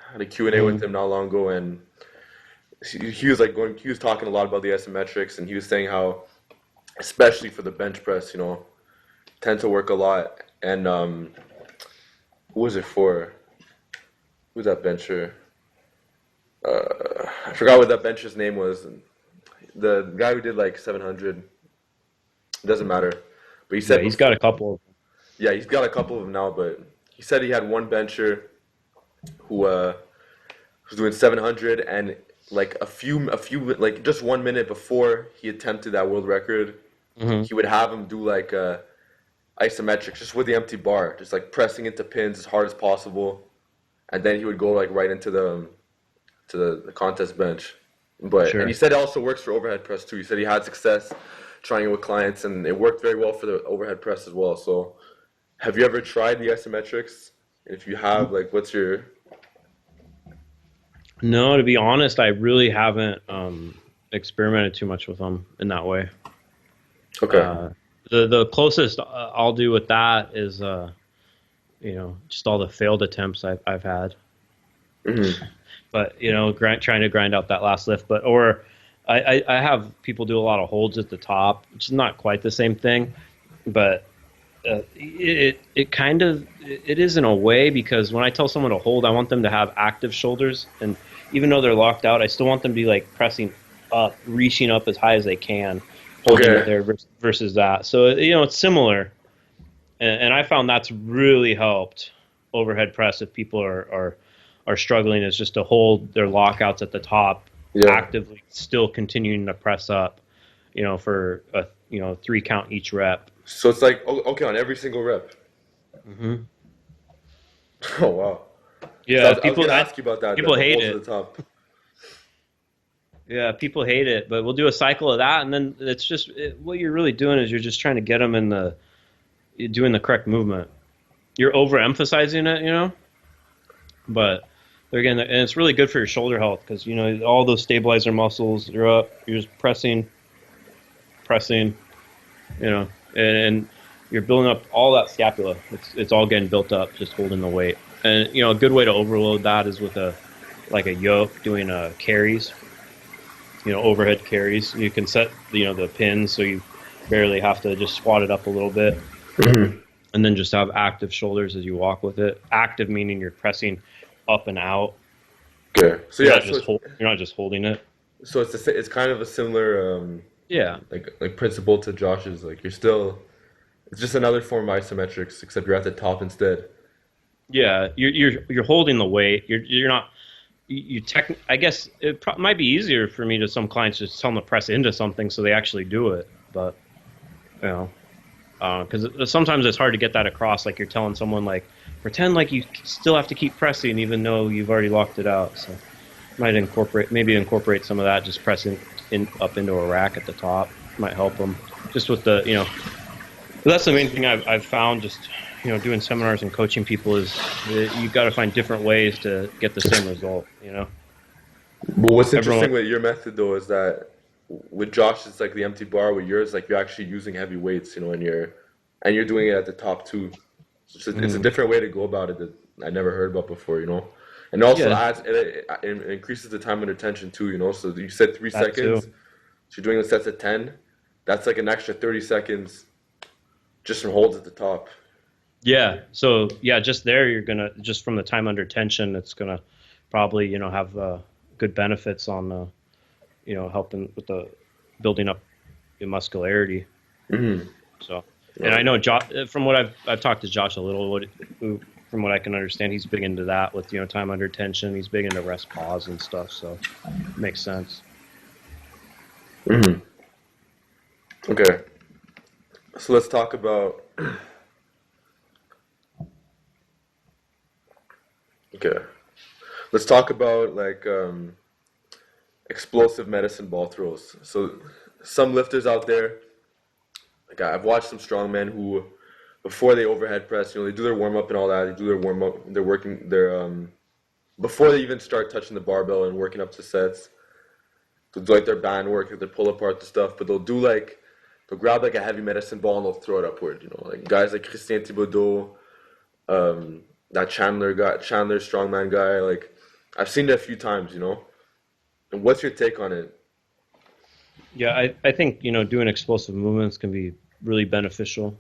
I had a Q&A with Hmm. him not long ago, and he was like he was talking a lot about the isometrics, and he was saying how, especially for the bench press, tend to work a lot. And who was it for? Who's that bencher? I forgot what that bencher's name was. The guy who did like 700. It doesn't matter. But he Yeah, said he's got before, a couple. yeah, he's got a couple of them now. But he said he had one bencher who was doing 700, and like a few like just 1 minute before he attempted that world record, Hmm. he would have him do like isometrics just with the empty bar, just like pressing into pins as hard as possible, and then he would go like right into the contest bench. And he Sure. said it also works for overhead press too. He said he had success trying it with clients, and it worked very well for the overhead press as well. So, have you ever tried the isometrics? And if you have, like, what's your No, to be honest, I really haven't experimented too much with them in that way. okay? Uh, the closest I'll do with that is just all the failed attempts I've had. Hmm. But trying to grind out that last lift. But or I have people do a lot of holds at the top, which is not quite the same thing, but it kind of it is in a way, because when I tell someone to hold, I want them to have active shoulders, and even though they're locked out, I still want them to be like pressing up, reaching up as high as they can, holding it Okay. there versus that. So it's similar, and I found that's really helped overhead press if people are struggling, is just to hold their lockouts at the top, Yeah. actively still continuing to press up, for a 3 count each rep. So it's like okay on every single rep. Hmm. Oh wow. Because Yeah, I was gonna ask you about that people the hate holds at it. the top. Yeah, people hate it, but we'll do a cycle of that, and then it's just what you're really doing is you're just trying to get them in you're doing the correct movement. You're overemphasizing it, but they're getting, and it's really good for your shoulder health, because all those stabilizer muscles are up. You're just pressing, and you're building up all that scapula. It's all getting built up just holding the weight. And a good way to overload that is with a yoke doing carries, overhead carries. You can set the pins so you barely have to just squat it up a little bit, Hmm. and then just have active shoulders as you walk with it. Active meaning you're pressing up and out. Okay. So You're yeah. not just you're not just holding it. It's kind of a similar Yeah. like principle to Josh's. Like you're still it's just another form of isometrics, except you're at the top instead. Yeah, you're holding the weight. You're not. I guess it might be easier for me to some clients just tell them to press into something so they actually do it. But you know, because sometimes it's hard to get that across. Like you're telling someone like pretend like you still have to keep pressing even though you've already locked it out. So maybe incorporate some of that, just pressing up into a rack at the top might help them. Just with but that's the main thing I've found. Just doing seminars and coaching people is you got to find different ways to get the same result. But what's Everyone. interesting with your method though is that with Josh it's like the empty bar. With yours, like you're actually using heavy weights, and you're doing it at the top too. It's a Mm, different way to go about it that I never heard about before. And it also yeah, adds it increases the time under tension too. So you said three that seconds. too. So you're doing the sets at 10. That's like an extra 30 seconds just from holds at the top. Yeah. So yeah, just there you're gonna just from the time under tension, it's gonna probably have good benefits on helping with the building up the muscularity. Hmm. So, and I know Josh, from what I've talked to Josh a little, from what I can understand, he's big into that with time under tension. He's big into rest pause and stuff. So, makes sense. Hmm. Okay, so let's talk about. Okay, let's talk about like explosive medicine ball throws. So some lifters out there, like I've watched some strongmen who, before they overhead press, they do their warm up and all that. They do their warm up. They're working their before they even start touching the barbell and working up to sets. they'll do like their band work, like their pull apart the stuff, but they'll grab like a heavy medicine ball and they'll throw it upward. You know, like guys like Christian Thibodeau, that Chandler strongman guy. Like I've seen it a few times. You know, and what's your take on it? Yeah, I think, doing explosive movements can be really beneficial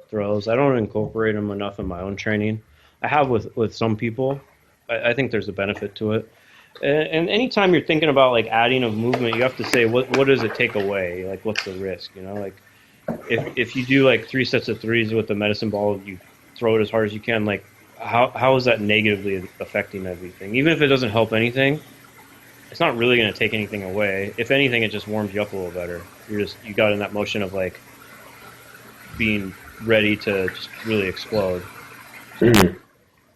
throws. I don't incorporate them enough in my own training. I have with some people. I think there's a benefit to it. And anytime you're thinking about like adding a movement, you have to say what does it take away? Like what's the risk? Like if you do like 3 sets of threes with the medicine ball, you throw it as hard as you can. Like how is that negatively affecting everything? Even if it doesn't help anything, it's not really going to take anything away. If anything, it just warms you up a little better. You got in that motion of like being ready to just really explode. Mm-hmm.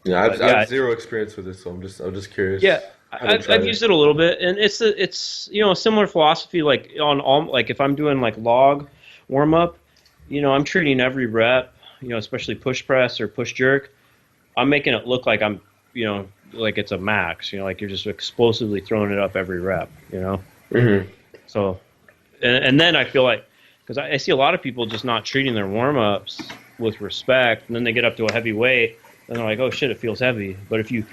Yeah, I have zero experience with this, so I'm just curious. Yeah, I've used it a little bit, and it's a similar philosophy. Like on all, like if I'm doing like log warm up, I'm treating every rep, especially push press or push jerk. I'm making it look like I'm, like it's a max. Like you're just explosively throwing it up every rep. Mm-hmm. So, and then I feel like because I see a lot of people just not treating their warm ups with respect, and then they get up to a heavy weight. And they're like, oh shit, it feels heavy. But if you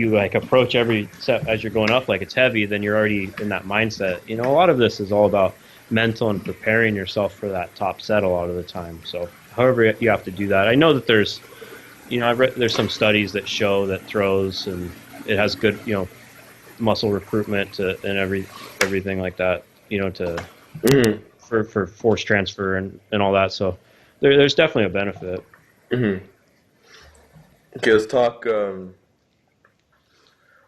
like approach every set as you're going up like it's heavy, then you're already in that mindset. A lot of this is all about mental and preparing yourself for that top set a lot of the time. So however you have to do that. I know that there's, there's some studies that show that throws and it has good, muscle recruitment and everything like that, Mm-hmm. for force transfer and all that. So there's definitely a benefit. Mm-hmm. Okay, let's talk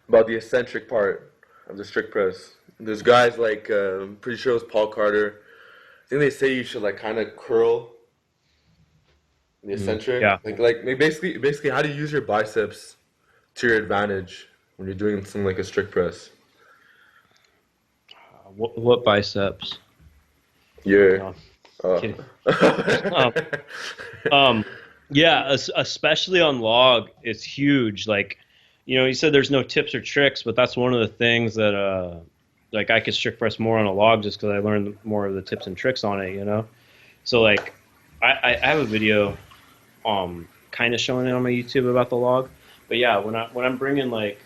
about the eccentric part of the strict press. There's guys like, I'm pretty sure it was Paul Carter. I think they say you should like kind of curl the eccentric. Yeah. Like basically, how do you use your biceps to your advantage when you're doing something like a strict press? What biceps? Your. Kidding. Yeah, especially on log, it's huge. Like, you said there's no tips or tricks, but that's one of the things that, like, I could strict press more on a log just because I learned more of the tips and tricks on it, So, like, I have a video, kind of showing it on my YouTube about the log. But yeah, when I'm bringing like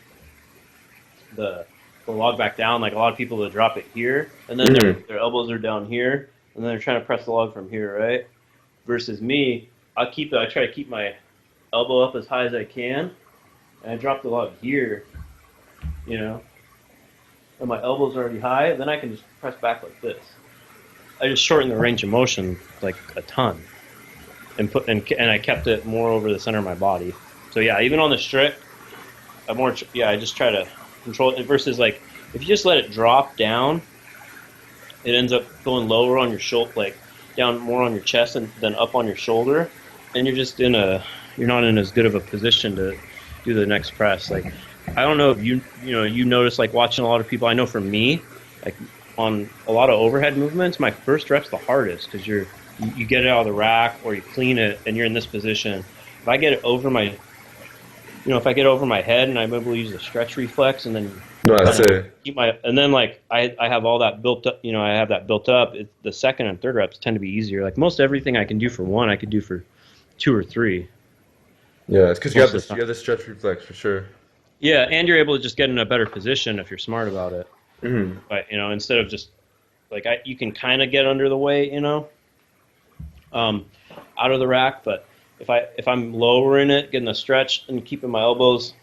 the log back down, like a lot of people will drop it here, and then their elbows are down here, and then they're trying to press the log from here, right? Versus me. I try to keep my elbow up as high as I can, and I drop the log here, and my elbow's already high, then I can just press back like this. I just shorten the range of motion like a ton, and I kept it more over the center of my body. So yeah, even on the strict, I just try to control it versus like if you just let it drop down, it ends up going lower on your shoulder, like down more on your chest and then up on your shoulder. And you're just you're not in as good of a position to do the next press. Like, I don't know if you notice, like watching a lot of people, I know for me, like on a lot of overhead movements, my first rep's the hardest because you get it out of the rack or you clean it and you're in this position. If I get it over my, head and I'm able to use the stretch reflex and then and then like I have all that built up, I have that built up. The second and third reps tend to be easier. Like most everything I can do for one, I could do for 2 or 3. Yeah, it's because you have the stretch reflex for sure. Yeah, and you're able to just get in a better position if you're smart about it. Mm-hmm. But instead of just like you can kind of get under the weight, out of the rack. But if I'm lowering it, getting a stretch and keeping my elbows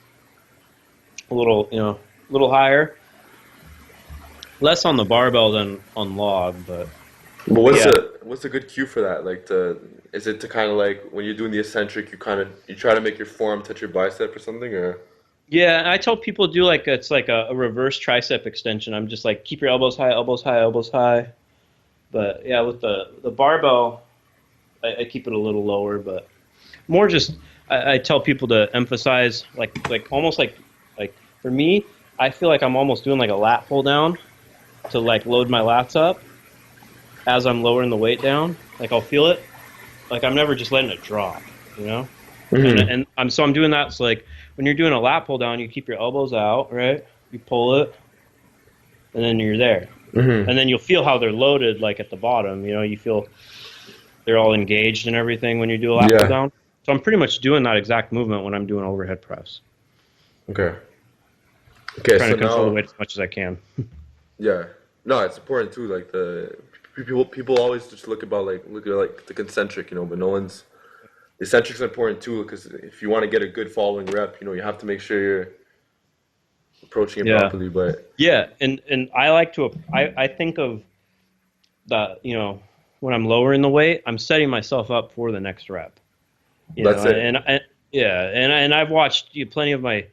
a little higher, less on the barbell than on log, but. But what's a good cue for that? Like is it to kind of like when you're doing the eccentric, you try to make your forearm touch your bicep or something, or? Yeah, I tell people do like it's like a reverse tricep extension. I'm just like keep your elbows high, elbows high, elbows high. But yeah, with the barbell, I keep it a little lower, but more just I tell people to emphasize like almost like for me, I feel like I'm almost doing like a lat pull down to like load my lats up. As I'm lowering the weight down, like I'll feel it, like I'm never just letting it drop, Mm-hmm. And I'm doing that. So like when you're doing a lat pull down, you keep your elbows out, right? You pull it, and then you're there. Mm-hmm. And then you'll feel how they're loaded, like at the bottom. You feel they're all engaged and everything when you do a lat pull Yeah. down. So I'm pretty much doing that exact movement when I'm doing overhead press, Okay. Okay. trying So to control the now, weight as much as I can. yeah. No, it's important too. Like the people always just look at like the concentric, but no one's the eccentric's important too because if you want to get a good following rep, you have to make sure you're approaching it Yeah, properly. But yeah, and I like to I think of that, when I'm lowering the weight, I'm setting myself up for the next rep. that's it. Yeah, and I've watched plenty of my,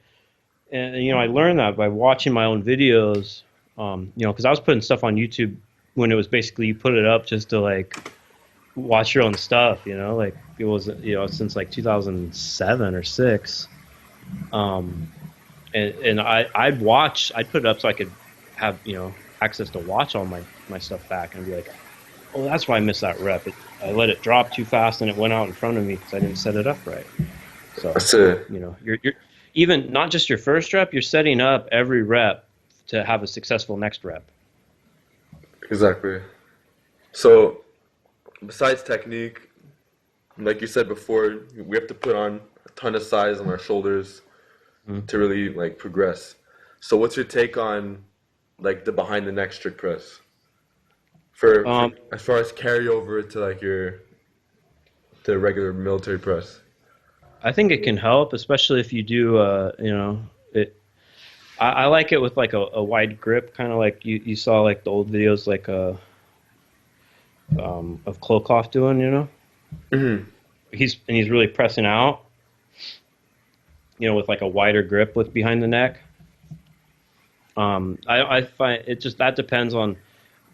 and I learned that by watching my own videos. Because I was putting stuff on YouTube when it was basically you put it up just to like watch your own stuff. Like it was since like 2007 or six. And I'd put it up so I could have access to watch all my stuff back and be like, oh, that's why I missed that rep. I let it drop too fast and it went out in front of me because I didn't set it up right. So That's it. you're even not just your first rep, you're setting up every rep to have a successful next rep. Exactly. So besides technique, like you said before, we have to put on a ton of size on our shoulders to really like progress. So what's your take on like the behind the neck strict press for Um, as far as carryover to like the regular military press? I think it can help, especially if you do, it. I like it with like a wide grip, kind of like you saw like the old videos like of Klokov doing. Hmm. He's really pressing out, with like a wider grip with behind the neck. I find it just that depends on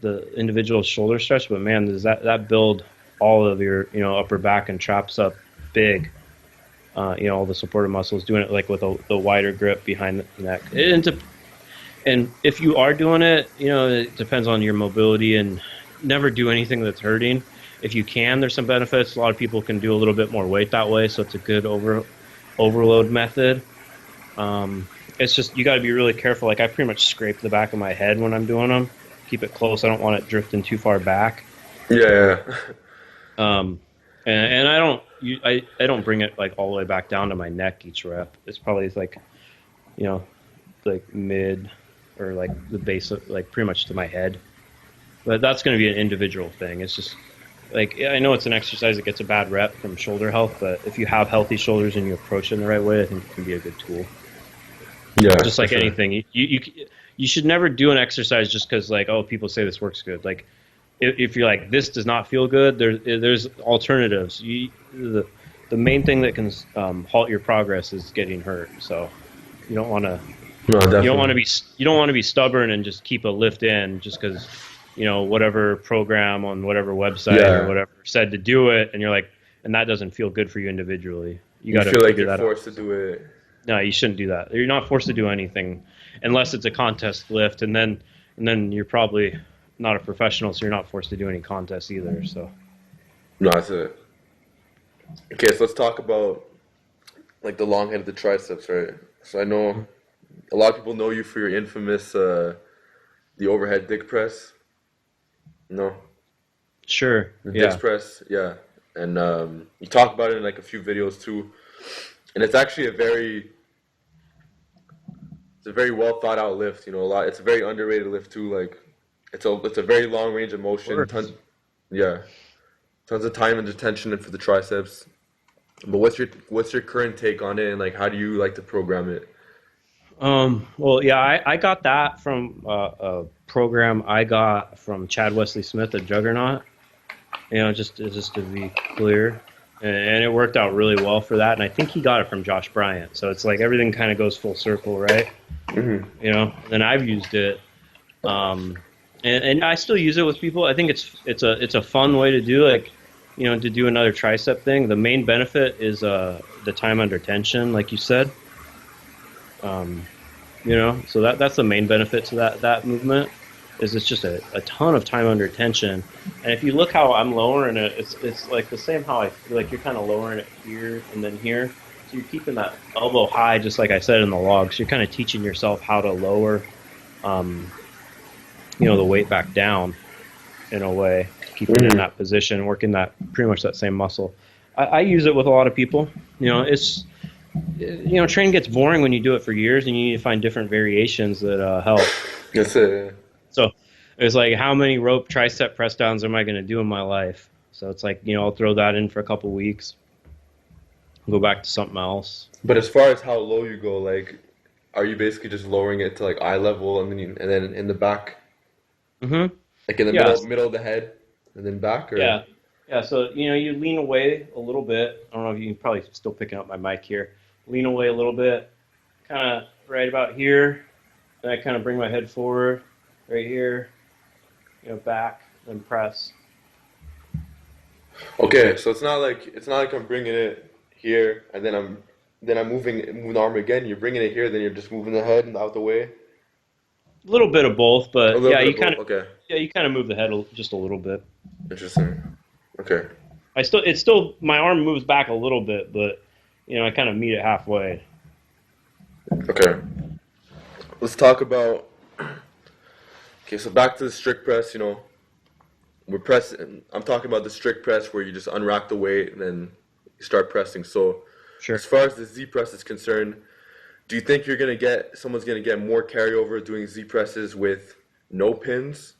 the individual shoulder stretch, but man, does that build all of your upper back and traps up big. All the supportive muscles doing it like with the wider grip behind the neck. And if you are doing it, it depends on your mobility and never do anything that's hurting. If you can, there's some benefits. A lot of people can do a little bit more weight that way, so it's a good overload method. It's just you got to be really careful. Like I pretty much scrape the back of my head when I'm doing them. Keep it close. I don't want it drifting too far back. Yeah. Um, and I don't bring it like all the way back down to my neck each rep. It's probably like, like mid or like the base of like pretty much to my head. But that's going to be an individual thing. It's just like I know it's an exercise that gets a bad rep from shoulder health, but if you have healthy shoulders and you approach it in the right way, I think it can be a good tool. Yeah. Just like anything, you should never do an exercise just because like, oh, people say this works good. Like if you're like, this does not feel good, there's alternatives. The main thing that can halt your progress is getting hurt. So you don't want to No, definitely. you don't want to be stubborn and just keep a lift in just because whatever program on whatever website or whatever said to do it, and you're like, and that doesn't feel good for you individually. You got to feel like figure you're that forced out. to do it. No, you shouldn't do that. You're not forced to do anything unless it's a contest lift, and then you're probably not a professional, so you're not forced to do any contests either. So No, that's it. Okay, so let's talk about like the long head of the triceps, right? So I know a lot of people know you for your infamous the overhead dick press. No, sure, the yeah, dick press, yeah. And you talk about it in like a few videos too. And it's actually it's a very well thought out lift. It's a very underrated lift too. Like it's a very long range of motion. works. Yeah, tons of time and attention for the triceps. But what's your current take on it, and like how do you like to program it? Well, yeah, I got that from a program I got from Chad Wesley Smith at Juggernaut. Just to be clear, and it worked out really well for that. And I think he got it from Josh Bryant. So it's like everything kind of goes full circle, right? And I've used it, and I still use it with people. I think it's a fun way to do like, to do another tricep thing. The main benefit is the time under tension, like you said. So that's the main benefit to that movement. Is it's just a ton of time under tension, and if you look how I'm lowering it, it's like the same how I feel like you're kind of lowering it here and then here, so you're keeping that elbow high, just like I said in the logs. You're kind of teaching yourself how to lower, the weight back down in a way, keep it in that position, working that pretty much that same muscle. I use it with a lot of people. Training gets boring when you do it for years, and you need to find different variations that help. That's it. So it's like, how many rope tricep press downs am I going to do in my life? So it's like, I'll throw that in for a couple weeks, go back to something else. But as far as how low you go, like, are you basically just lowering it to like eye level and then in the back, Mm-hmm. like in the Yeah. middle of the head, and then back, or Yeah. Yeah. So, you lean away a little bit. I don't know if you're probably still picking up my mic here. Lean away a little bit, kind of right about here. Then I kind of bring my head forward right here, back, then press. Okay, so it's not like I'm bringing it here and then I'm moving the arm again. You're bringing it here, then you're just moving the head and out the way. A little bit of both, A but little yeah, bit you of kind both. of Okay, yeah, you kind of move the head just a little bit. interesting. Okay, It's still my arm moves back a little bit, but I kind of meet it halfway. okay. Let's talk about. Okay, so back to the strict press. We're pressing. I'm talking about the strict press where you just unrack the weight and then you start pressing. So, Sure. as far as the Z press is concerned, do you think someone's gonna get more carryover doing Z presses with no pins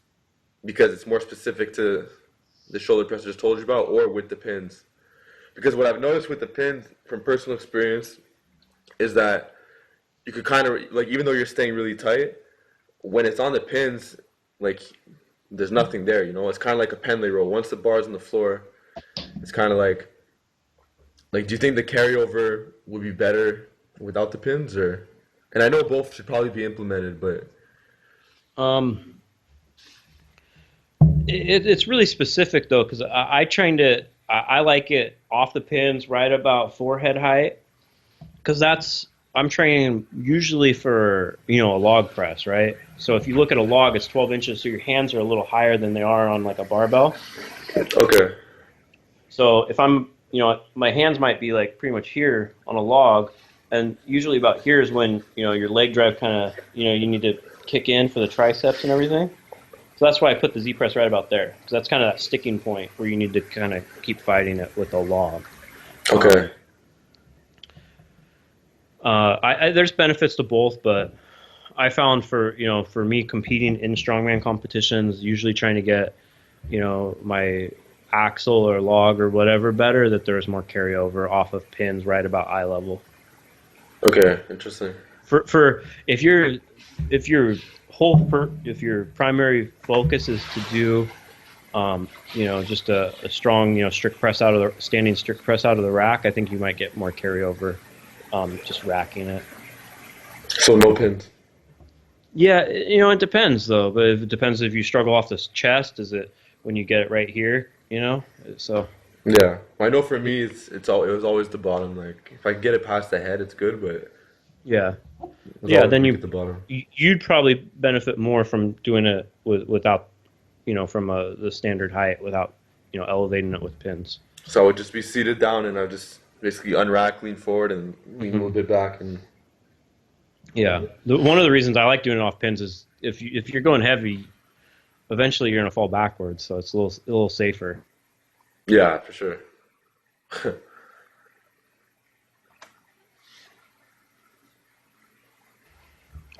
because it's more specific to the shoulder press I just told you about, or with the pins? Because what I've noticed with the pins from personal experience is that you could kind of like, even though you're staying really tight, when it's on the pins, like there's nothing there. It's kind of like a pendlay roll. Once the bar's on the floor, it's kind of like, do you think the carryover would be better without the pins, or? And I know both should probably be implemented, but Um, it's really specific though, because I like it off the pins, right about forehead height, because I'm training usually for a log press, right? So if you look at a log, it's 12 inches, so your hands are a little higher than they are on like a barbell. okay, So if my hands might be like pretty much here on a log, and usually about here is when your leg drive kind of you need to kick in for the triceps and everything. So that's why I put the Z press right about there, because that's kind of that sticking point where you need to kind of keep fighting it with a log. okay, There's benefits to both, but I found for me competing in strongman competitions, usually trying to get my axle or log or whatever better, that there's more carryover off of pins right about eye level. okay, interesting. For if your primary focus is to do just a strong strict press standing strict press out of the rack, I think you might get more carryover just racking it. So no pins. Yeah, it depends though. But it depends if you struggle off this chest. Is it when you get it right here? So Yeah, I know for me it was always the bottom. Like if I can get it past the head, it's good, but yeah, it was yeah. always Then weak at the bottom. you'd probably benefit more from doing it without from the standard height without elevating it with pins. So I would just be seated down and I would just basically unrack, lean forward, and lean a little bit back, and Yeah, one of the reasons I like doing it off pins is if you're going heavy, eventually you're gonna fall backwards, so it's a little safer. yeah, for sure.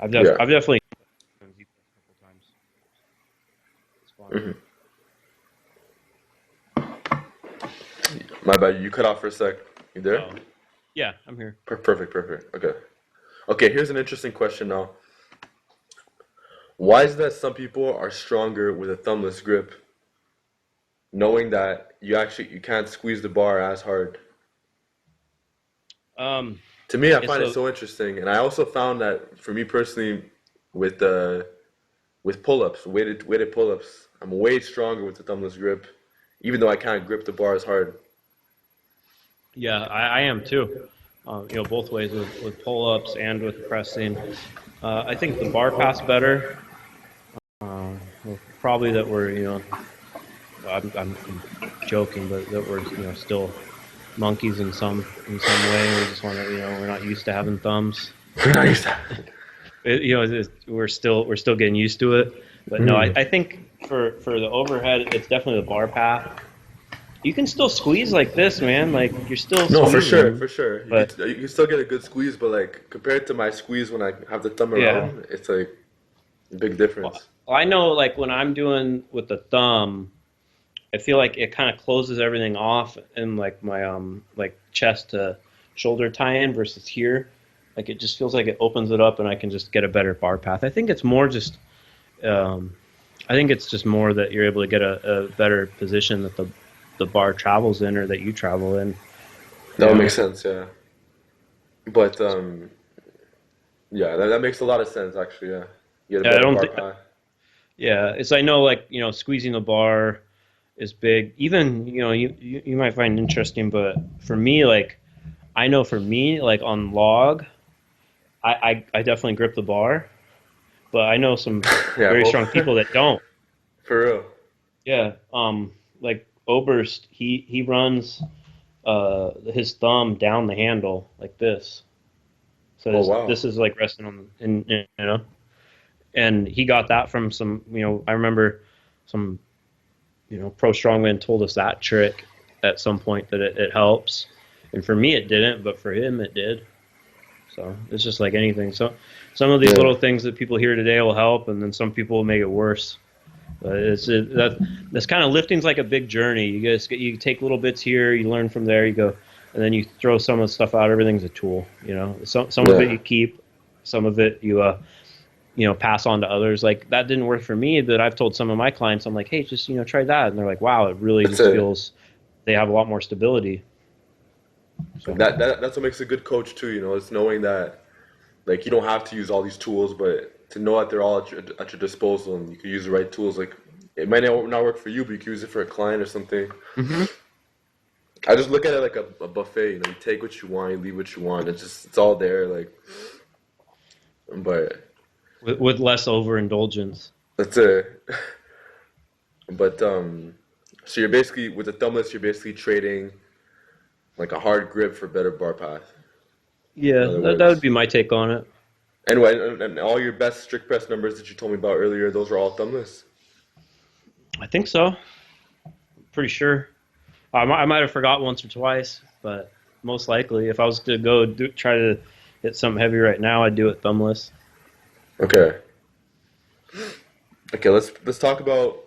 Yeah. I've definitely a couple times. It's fun. My bad. You cut off for a sec. You there? Oh, yeah, I'm here. Perfect. Okay. Okay. Here's an interesting question now. Why is it that some people are stronger with a thumbless grip, knowing that you can't squeeze the bar as hard? To me, I find it so interesting, and I also found that for me personally, with pull-ups, weighted pull-ups, I'm way stronger with the thumbless grip, even though I can't grip the bar as hard. Yeah, I am too. Both ways with pull-ups and with pressing. I think the bar pass better. Probably that we're I'm joking, but that we're still monkeys in some way. We just want to we're not used to having thumbs. We're not used to that. we're still getting used to it. But no, I, Mm. I think for the overhead, it's definitely the bar path. You can still squeeze like this, man. Like you're still No, for sure, squeezing, for sure. but You can still get a good squeeze, but like compared to my squeeze when I have the thumb yeah. around, it's like a big Well, difference. I know like when I'm doing with the thumb, I feel like it kind of closes everything off in like my like chest to shoulder tie-in versus here. Like it just feels like it opens it up and I can just get a better bar path. Um, I think it's just more that you're able to get a better position that the bar travels in or that you travel in. That You would know? make sense, yeah. But yeah, that makes a lot of sense actually. Yeah, you get a Yeah, I better don't bar think. path. Yeah, it's I know like squeezing the bar is big. Even you might find interesting, but for me like I know for me like on log, I definitely grip the bar, but I know some Yeah, very hope strong people that don't. for real. Yeah, like Oberst, he runs his thumb down the handle like this. So Oh this wow. is like resting on, and he got that from some, I remember some, pro strongman told us that trick at some point that it helps. And for me, it didn't, but for him, it did. So it's just like anything. So some of these Yeah, little things that people hear today will help, and then some people will make it worse. But that's kind of lifting's like a big journey. You take little bits here, you learn from there, you go, and then you throw some of the stuff out. Everything's a tool. Some of it yeah. you keep, some of it you pass on to others. Like that didn't work for me, but I've told some of my clients, I'm like, hey, just try that, and they're like, wow, it really That's just it. feels they have a lot more stability. So That's what makes a good coach too. It's knowing that like you don't have to use all these tools, but to know that they're all at your disposal and you can use the right tools. Like it might not work for you, but you can use it for a client or something. hmm I just look at it like a buffet. You take what you want, you leave what you want. It's all there. Like, but with less overindulgence. that's it. But so you're basically with the thumbless, you're basically trading like a hard grip for better bar path. In Yeah, other that would words. be my take on it. Anyway, and all your best strict press numbers that you told me about earlier, those are all thumbless. I think so. Pretty sure. I might have forgot once or twice, but most likely, if I was to try to hit something heavy right now, I'd do it thumbless. Okay. Okay. Let's talk about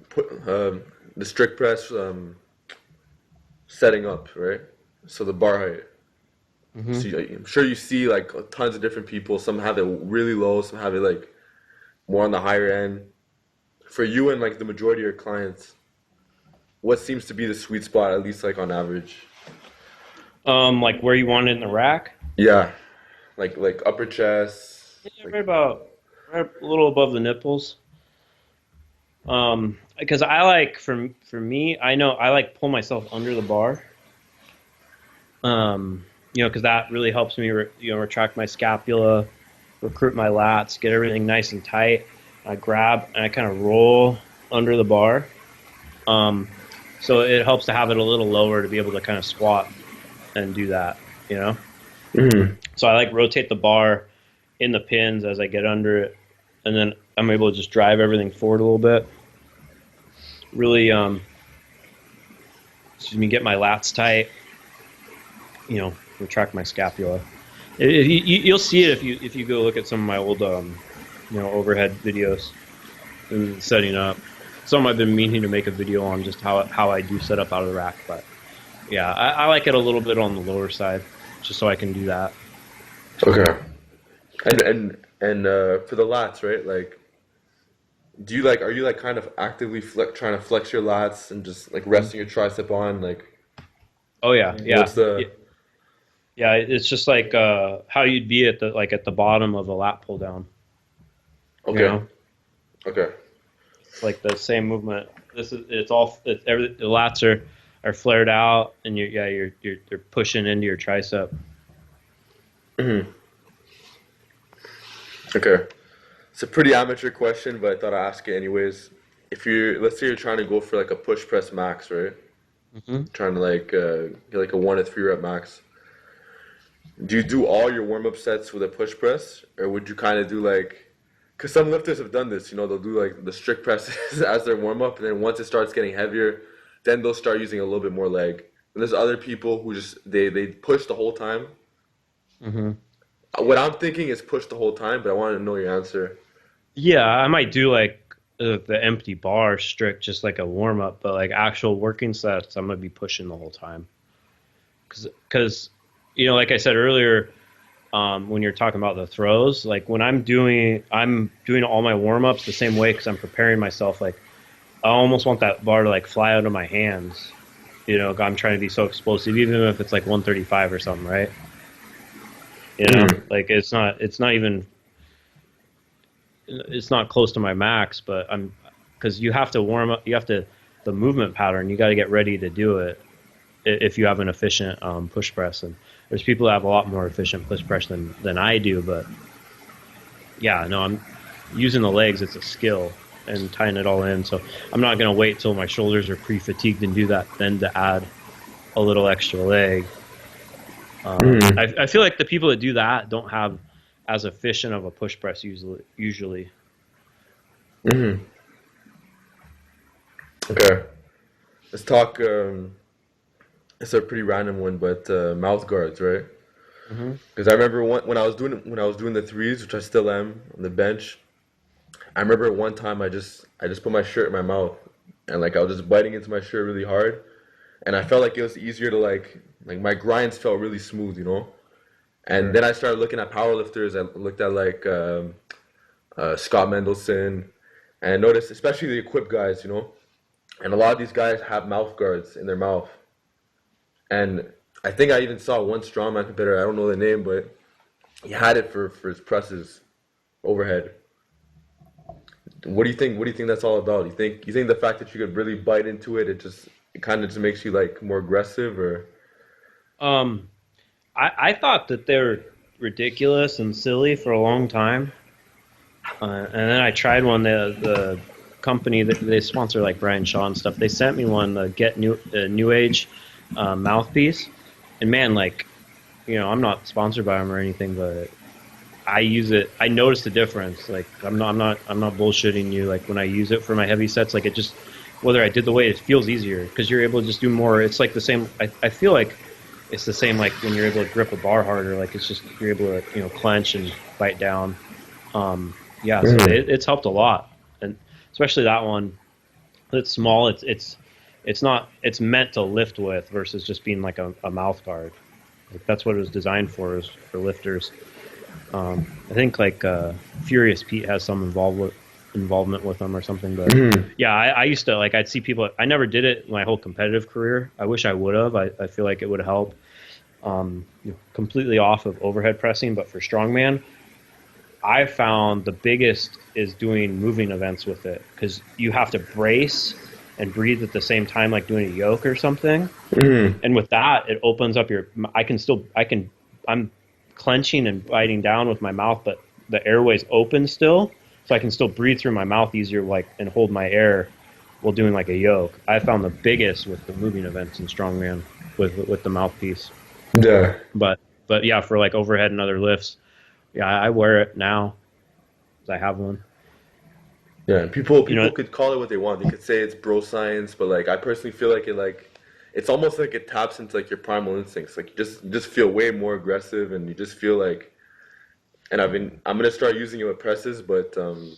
put, the strict press setting up, right? So the bar height. hmm So I'm sure you see like tons of different people. Some have it really low, some have it like more on the higher end. For you and like the majority of your clients, what seems to be the sweet spot, at least like on average? like where you want it in the rack. Yeah, like upper chest. Yeah, Like right a little above the nipples. Because I like for me, I know I like pull myself under the bar. Because that really helps me, retract my scapula, recruit my lats, get everything nice and tight. I grab and I kind of roll under the bar. Um, so it helps to have it a little lower to be able to kind of squat and do that. You know. mhm. So I like rotate the bar in the pins as I get under it, and then I'm able to just drive everything forward a little bit. Really, get my lats tight. Retract my scapula. You'll see it if you go look at some of my old overhead videos and setting up. Some I've been meaning to make a video on just how I do set up out of the rack, but yeah, I like it a little bit on the lower side, just so I can do that. Okay. And for the lats, right? Like, are you like kind of actively trying to flex your lats and just like Mhm. resting your tricep on? Like, Oh yeah, what's yeah. the? Yeah, it's just like how you'd be at the bottom of a lat pull down. You Okay, know, okay. it's like the same movement. The lats are flared out, and you're pushing into your tricep. Hmm. Okay. It's a pretty amateur question, but I thought I'd ask it anyways. If let's say you're trying to go for like a push press max, right? hmm Trying to like get like a 1 to 3 rep max. Do you do all your warm up sets with a push press, or would you kind of do like? Because some lifters have done this. They'll do like the strict presses as their warm up, and then once it starts getting heavier, then they'll start using a little bit more leg. And there's other people who just they push the whole time. Hmm. What I'm thinking is push the whole time, but I want to know your answer. Yeah, I might do like the empty bar strict, just like a warm up, but like actual working sets, I'm gonna be pushing the whole time. Because like I said earlier, when you're talking about the throws, like when I'm doing all my warm ups the same way because I'm preparing myself. Like I almost want that bar to like fly out of my hands. I'm trying to be so explosive, even if it's like 135 or something, right? Mm, Like it's not close to my max, but because you have to warm up, you have to the movement pattern, you got to get ready to do it if you have an efficient push press. And there's people that have a lot more efficient push press than I do, but yeah, no, I'm using the legs. It's a skill and tying it all in. So I'm not going to wait till my shoulders are pre-fatigued and do that, then to add a little extra leg. mm, I feel like the people that do that don't have as efficient of a push press usually. mm. Okay, let's talk. It's a pretty random one, but mouth guards, right? Hmm. Because I remember when I was doing the threes, which I still am on the bench. I remember one time I just put my shirt in my mouth, and like I was just biting into my shirt really hard, and I felt like it was easier to like my grinds felt really smooth. And Sure. then I started looking at powerlifters. I looked at like Scott Mendelson, and I noticed especially the equipped guys. And a lot of these guys have mouth guards in their mouth. And I think I even saw one strongman competitor. I don't know the name, but he had it for his presses overhead. What do you think? What do you think that's all about? You think the fact that you could really bite into it, it kind of just makes you like more aggressive, or? Um, I thought that they were ridiculous and silly for a long time, and then I tried one. The company that they sponsor like Brian Shaw and stuff. They sent me one, the Get New Age mouthpiece, and man, like I'm not sponsored by them or anything, but I use it. I noticed the difference. Like I'm not bullshitting you. Like when I use it for my heavy sets, like it just whether I did the weight, it feels easier because you're able to just do more. It's like the same. I feel like it's the same like when you're able to grip a bar harder. Like it's just you're able to clench and bite down. Yeah, so Mm, it's helped a lot, and especially that one. It's small. It's not. It's meant to lift with versus just being like a mouth guard. Like that's what it was designed for, is for lifters. I think like Furious Pete has some involvement with them or something. But mm, yeah, I used to like I'd see people. I never did it my whole competitive career. I wish I would have. I feel like it would help. Completely off of overhead pressing, but for strongman, I found the biggest is doing moving events with it because you have to brace and breathe at the same time, like doing a yoke or something. mm. And with that, it opens up your. I'm clenching and biting down with my mouth, but the airway's open still, so I can still breathe through my mouth easier, like and hold my air while doing like a yoke. I found the biggest with the moving events in strongman with the mouthpiece. Yeah. But yeah, for like overhead and other lifts, yeah, I wear it now 'cause I have one. Yeah, people You people know, could call it what they want. They could say it's bro science, but like I personally feel like it's almost like it taps into like your primal instincts. Like you just feel way more aggressive, and you just feel like. And I'm gonna start using it with presses, but and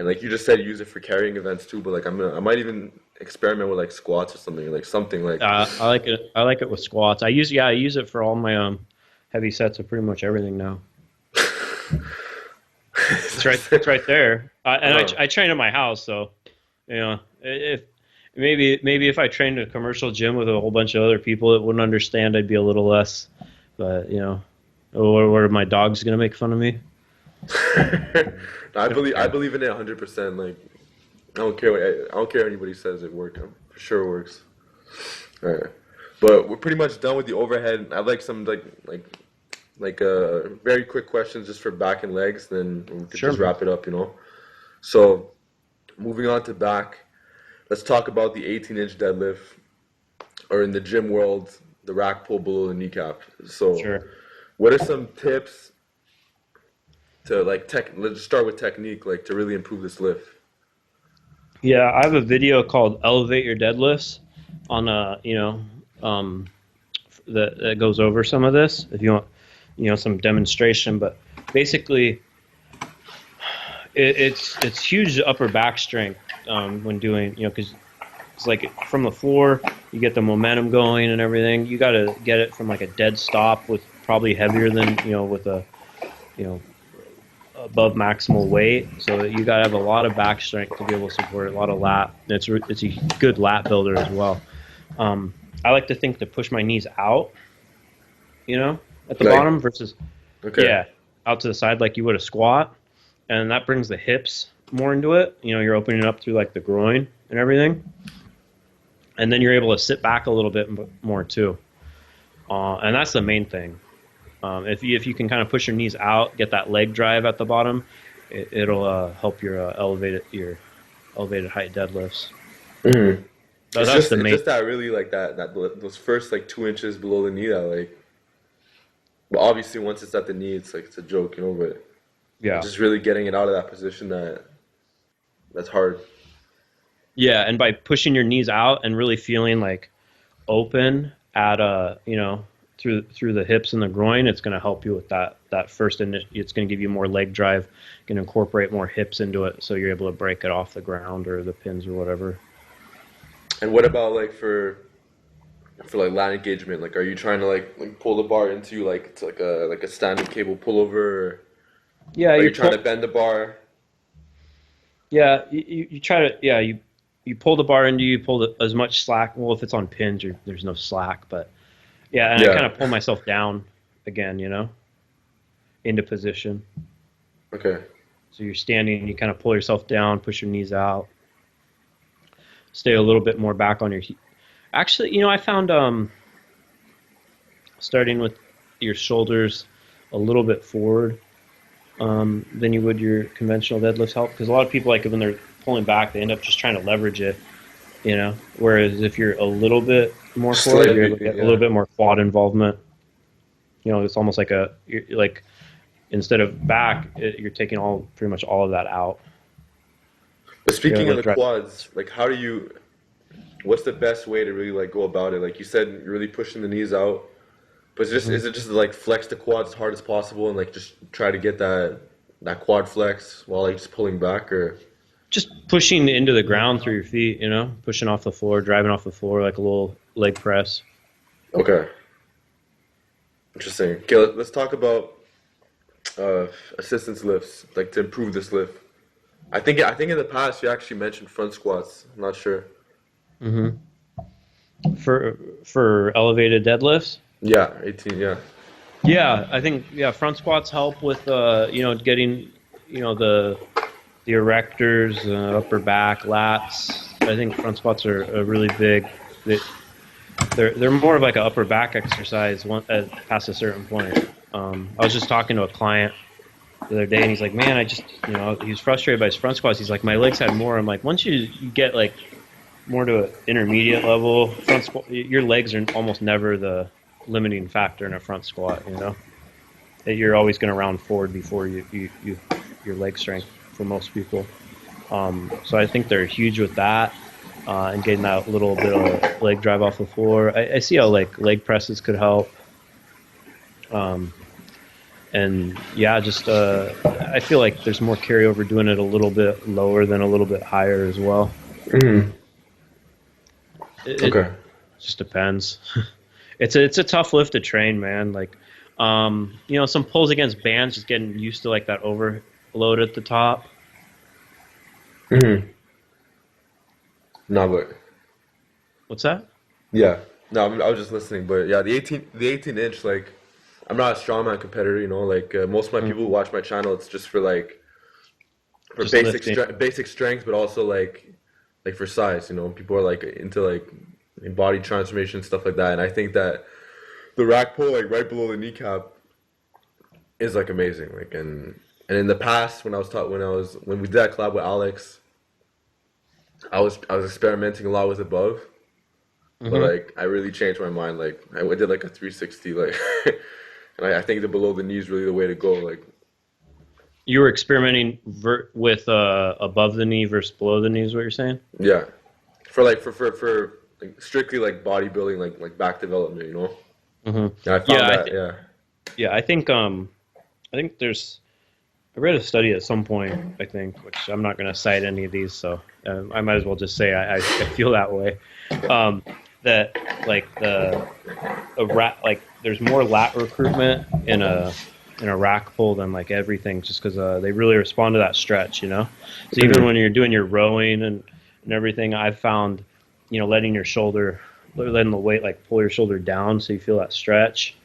like you just said, use it for carrying events too. But like I might even experiment with like squats or something like. I like it. I like it with squats. I use it for all my heavy sets of pretty much everything now. It's right there. And Uh-huh. I train in my house, so if maybe if I trained in a commercial gym with a whole bunch of other people that wouldn't understand, I'd be a little less. But or my dog's gonna make fun of me. No, I Don't care. believe in it 100%. Like I don't care what anybody says it worked. For sure it works. All right. But we're pretty much done with the overhead. I'd like some very quick questions just for back and legs, then we could Sure, just man. wrap it up. So moving on to back, let's talk about the 18-inch deadlift, or in the gym world, the rack pull below the kneecap. So, Sure. what are some tips to like tech? Let's start with technique, like to really improve this lift. Yeah, I have a video called "Elevate Your Deadlifts" on um, that goes over some of this. If you want, some demonstration, but basically, it's huge upper back strength when doing, because it's like from the floor, you get the momentum going and everything. You got to get it from like a dead stop with probably heavier than with a you know above maximal weight. So you got to have a lot of back strength to be able to support a lot of lat. It's a good lat builder as well. I like to think to push my knees out, at the Like, bottom versus okay, yeah, out to the side like you would a squat, and that brings the hips more into it. You're opening up through like the groin and everything, and then you're able to sit back a little bit more too. And that's the main thing. If you can kind of push your knees out, get that leg drive at the bottom, it'll help your elevated height deadlifts. hmm So that's the it's main. just that really like that those first like 2 inches below the knee that like. But obviously, once it's at the knee, it's like it's a joke, But Yeah, just really getting it out of that position that's hard. yeah, and by pushing your knees out and really feeling like open at through the hips and the groin, it's going to help you with that first. And it's going to give you more leg drive, can incorporate more hips into it, so you're able to break it off the ground or the pins or whatever. And what about like for like lat engagement? Like, are you trying to like pull the bar into like it's like a standing cable pullover, or Yeah, are you trying to bend the bar? you try to you pull the bar into you pull as much slack. Well, if it's on pins, there's no slack, but yeah, and I Yeah. kind of pull myself down again, into position. Okay. So you're standing, and you kind of pull yourself down, push your knees out, stay a little bit more back on your. Actually, I found starting with your shoulders a little bit forward than you would your conventional deadlifts help, because a lot of people, like when they're pulling back, they end up just trying to leverage it, Whereas if you're a little bit more forward, you're able to Slightly, get a little yeah. bit more quad involvement. It's almost like like instead of back, you're taking pretty much all of that out. But You're speaking able of to the drive. quads, like what's the best way to really like go about it? Like you said, you're really pushing the knees out. But Mhm. is it just like flex the quads as hard as possible and like just try to get that quad flex while like just pulling back or Just pushing into the ground through your feet, pushing off the floor, driving off the floor like a little leg press. okay. Interesting. Okay, let's talk about uh assistance lifts, like to improve this lift. I think in the past you actually mentioned front squats. I'm not sure. hmm for elevated deadlifts. Yeah, 18, yeah. Yeah, I think front squats help with getting the erectors, upper back, lats. I think front squats are really big. They, they're more of like an upper back exercise past a certain point. I was just talking to a client the other day, and he's like, "Man, I just he was frustrated by his front squats. He's like, my legs had more. I'm like, once you get like more to an intermediate level, front squat, your legs are almost never the limiting factor in a front squat. That you're always going to round forward before your leg strength for most people. So I think they're huge with that, and getting that little bit of leg drive off the floor. I see how like leg presses could help. Um, and yeah, just I feel like there's more carryover doing it a little bit lower than a little bit higher as well. Hmm. It Okay. just depends. It's a tough lift to train, man. Like, some pulls against bands, just getting used to like that overload at the top. Hmm. No, but What's that? yeah. No, I was just listening, but yeah, the 18 inch like I'm not a strongman competitor, Like most of my people who Mhm. watch my channel, it's just for like for Just lifting. basic strength, but also like for size. People are like into like body transformation stuff like that, and I think that the rack pull like right below the kneecap is like amazing. Like and in the past when we did that collab with Alex, I was experimenting a lot with above. but Hmm. like I really changed my mind. Like I did like a 360, like, and I think the below the knee is really the way to go. Like, You were experimenting with above the knee versus below the knee, is what you're saying? yeah, for like for like strictly like bodybuilding, like back development, you know. Hmm. And I Yeah, found that, yeah. yeah, I think there's I read a study at some point, I think, which I'm not going to cite any of these, so I might as well just say I feel that way. Um, that like like there's more lat recruitment in a rack pull than like everything, just because they really respond to that stretch, you know. So even Mhm. when you're doing your rowing and everything, I've found, you know, letting the weight like pull your shoulder down so you feel that stretch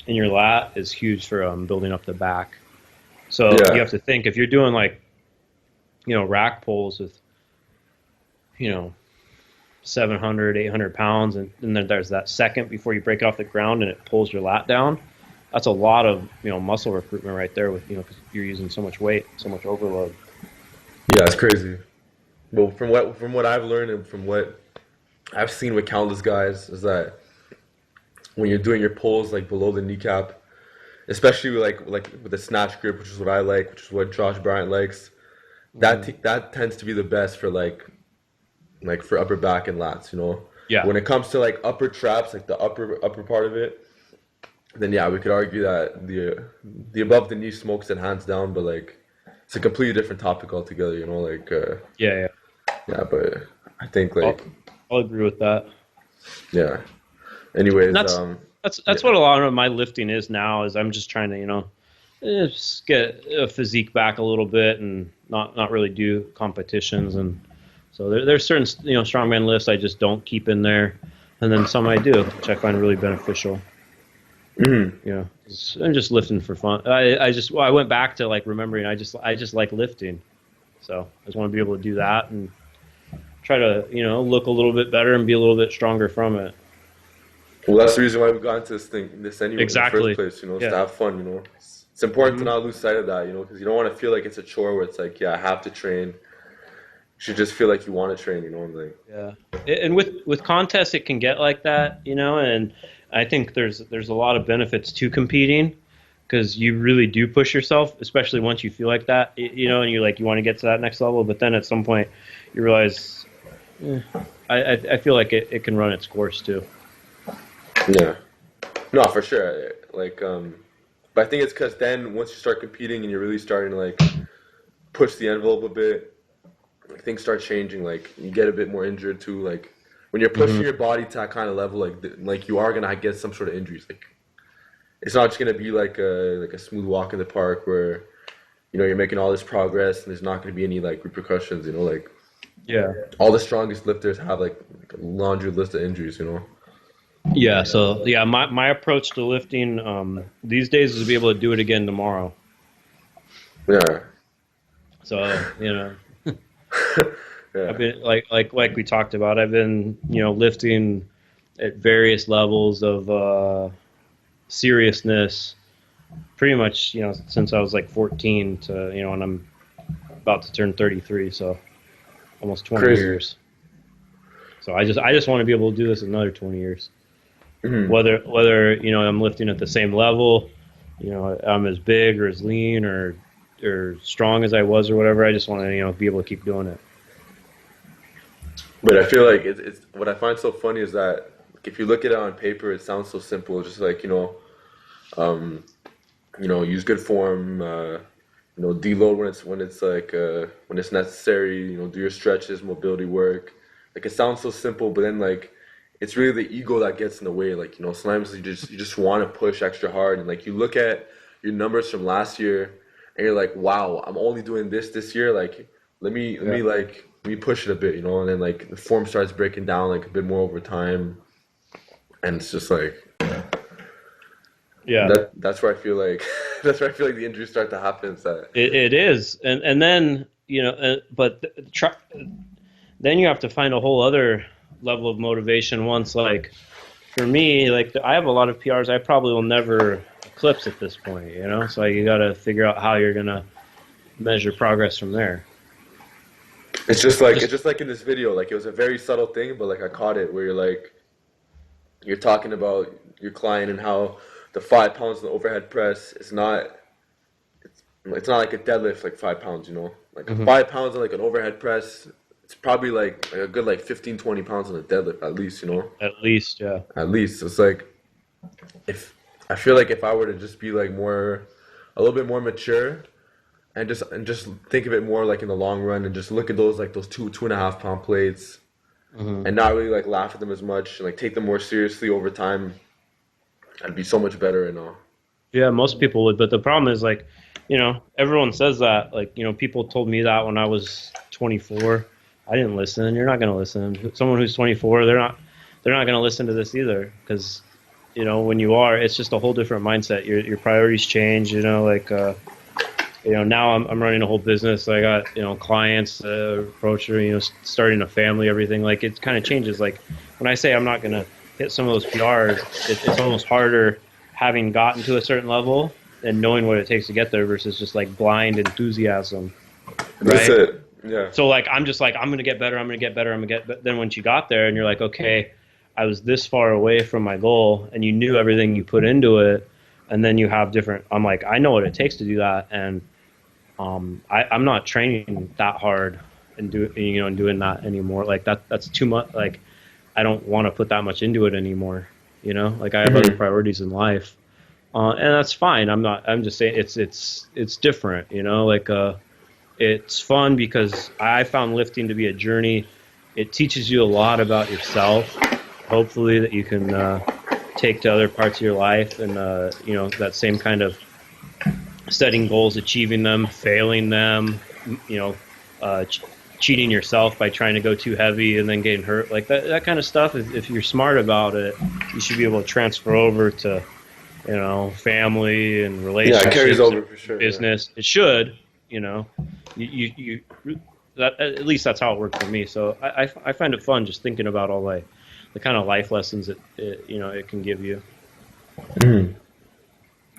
in your lat is huge for building up the back. So you Yeah, have to think if you're doing like, you know, rack pulls with, you know, 700, 800 pounds, and then there's that second before you break it off the ground and it pulls your lat down. That's a lot of, you know, muscle recruitment right there with, you know, because you're using so much weight, so much overload. yeah, it's crazy. Well, from what I've learned and from what I've seen with countless guys is that when you're doing your pulls like below the kneecap, especially with the snatch grip, which is what I like, which is what Josh Bryant likes, Hmm. that tends to be the best for like for upper back and lats, you know. Yeah. When it comes to like upper traps, like the upper part of it, then yeah, we could argue that the above the knee smokes it hands down, but like it's a completely different topic altogether, you know. Like Yeah. Yeah. yeah, but I think I'll, like I'll agree with that. yeah. And Anyways, that's yeah, what a lot of my lifting is now. Is I'm just trying to, you know, just get a physique back a little bit and not really do competitions. And so there's certain, you know, strongman lifts I just don't keep in there, and then some I do, which I find really beneficial. mhm. You know, I'm just lifting for fun. I went back to like remembering. I just like lifting, so I just want to be able to do that and try to, you know, look a little bit better and be a little bit stronger from it. Well, that's the reason why we got into this anyway in the first Exactly. place, you know, is to Yeah. have fun, you know. It's important to Hmm. not lose sight of that, you know, because you don't want to feel like it's a chore where it's like, yeah, I have to train. You should just feel like you want to train, you know, and like, Yeah, and with contests, it can get like that, you know. And I think there's a lot of benefits to competing because you really do push yourself, especially once you feel like that, you know, and you want to get to that next level. But then at some point, you realize, eh, I feel like it can run its course too. yeah, no, for sure. Like, but I think it's because then once you start competing and you're really starting to like push the envelope a bit, like, things start changing. Like, you get a bit more injured too. Like, when you're Hmm. pushing your body to that kind of level, like you are gonna get some sort of injuries. Like, it's not just gonna be like a smooth walk in the park where you know you're making all this progress and there's not gonna be any like repercussions. You know, like Yeah. all the strongest lifters have like a laundry list of injuries. You know. Yeah. So yeah, my approach to lifting these days is to be able to do it again tomorrow. Yeah. So you know, I've Yeah. been like we talked about. I've been, you know, lifting at various levels of seriousness, pretty much, you know, since I was like 14 to, you know, and I'm about to turn 33, so almost 20 Crazy. years. So I just want to be able to do this another 20 years. Hmm. Whether you know I'm lifting at the same level, you know, I'm as big or as lean or strong as I was or whatever. I just want to, you know, be able to keep doing it. But I feel like it's what I find so funny is that like, if you look at it on paper, it sounds so simple. It's just like um, use good form. Deload when it's like when it's necessary. Do your stretches, mobility work. Like it sounds so simple, but then like it's really the ego that gets in the way. Like sometimes you just want to push extra hard, and like you look at your numbers from last year, and you're like, wow, I'm only doing this year. Like Yeah. let me push it a bit, and then like the form starts breaking down like a bit more over time, and it's just like Yeah. that's where I feel like that's where I feel like the injuries start to happen. Is that It is, and then, you know, but try, then you have to find a whole other level of motivation. Once, like for me, like I have a lot of PRs I probably will never eclipse at this point, you know. So you got to figure out how you're gonna measure progress from there. it's just like in this video, like it was a very subtle thing, but like I caught it where you're talking about your client and how the 5 pounds in the overhead press is not it's not like a deadlift like 5 pounds, you know? Like Hmm. 5 pounds on like an overhead press, it's probably like a good like 15, 20 pounds on a deadlift at least, you know? At least, yeah. At least. It's like if I feel like if I were to just be like a little bit more mature and just think of it more like in the long run and just look at those like those 2.5 pound plates Hmm. and not really like laugh at them as much and like take them more seriously over time, I'd be so much better and all. Yeah, most people would, but the problem is like, everyone says that. Like, people told me that when I was 24. I didn't listen. You're not going to listen. Someone who's 24, they're not going to listen to this either because, when you are, it's just a whole different mindset. Your priorities change. Now I'm running a whole business. I got clients approach her, starting a family, everything. Like it kind of changes. Like when I say I'm not going to hit some of those PRs, it's almost harder having gotten to a certain level and knowing what it takes to get there versus just like blind enthusiasm, That's right? it. Yeah. So like I'm just like I'm gonna get better, I'm gonna get better, I'm gonna get. But then once you got there and you're like, okay, I was this far away from my goal, and you knew everything you put into it, and then you have different. I'm like, I know what it takes to do that, and I'm not training that hard and doing that anymore. Like that's too much. Like I don't want to put that much into it anymore. Like I have other Hmm. priorities in life, and that's fine. I'm not. I'm just saying it's different. Like it's fun because I found lifting to be a journey. It teaches you a lot about yourself. Hopefully that you can take to other parts of your life, and that same kind of setting goals, achieving them, failing them, you know, cheating yourself by trying to go too heavy and then getting hurt, like that kind of stuff. If you're smart about it, you should be able to transfer over to, family and Yeah, it carries relationships and over for sure. Yeah. business. It should, you know, you that at least that's how it worked for me. So I find it fun just thinking about all the kind of life lessons it can give you. Mhm.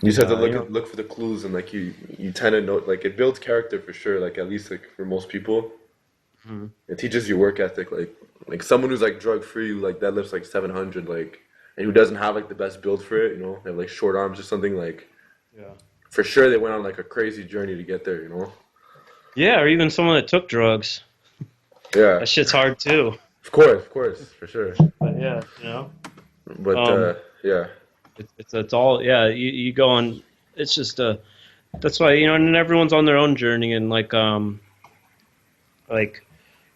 You just have to Uh, you know, look for the clues and like you tend to know like it builds character for sure. Like at least like for most people, mhm. it teaches you work ethic. Like someone who's like drug free, like that lifts like 700, like and who doesn't have like the best build for it, they have like short arms or something. Like Yeah. for sure they went on like a crazy journey to get there. Yeah, or even someone that took drugs. Yeah, That shit's hard too. of course, for sure. But yeah, But um, yeah, it's all yeah. You go on. It's just that's why and everyone's on their own journey, and like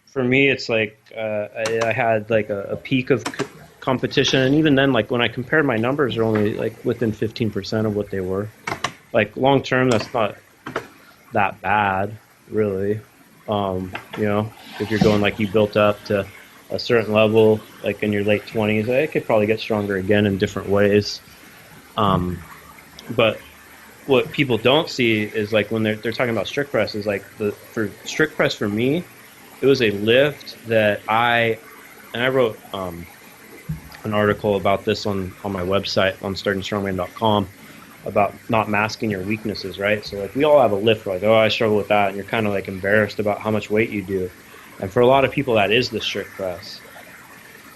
for me, it's like I had like a peak of competition, and even then, like when I compared my numbers, are only like within 15% of what they were. Like long term, that's not that bad, really. You know, if you're going like you built up to a certain level, like in your late 20s, it could probably get stronger again in different ways. Um, but what people don't see is like when they're talking about strict press is like for strict press for me, it was a lift that I wrote an article about this on my website on startingstrongman.com about not masking your weaknesses, right? So like we all have a lift, like, oh, I struggle with that, and you're kind of like embarrassed about how much weight you do. And for a lot of people, that is the strict press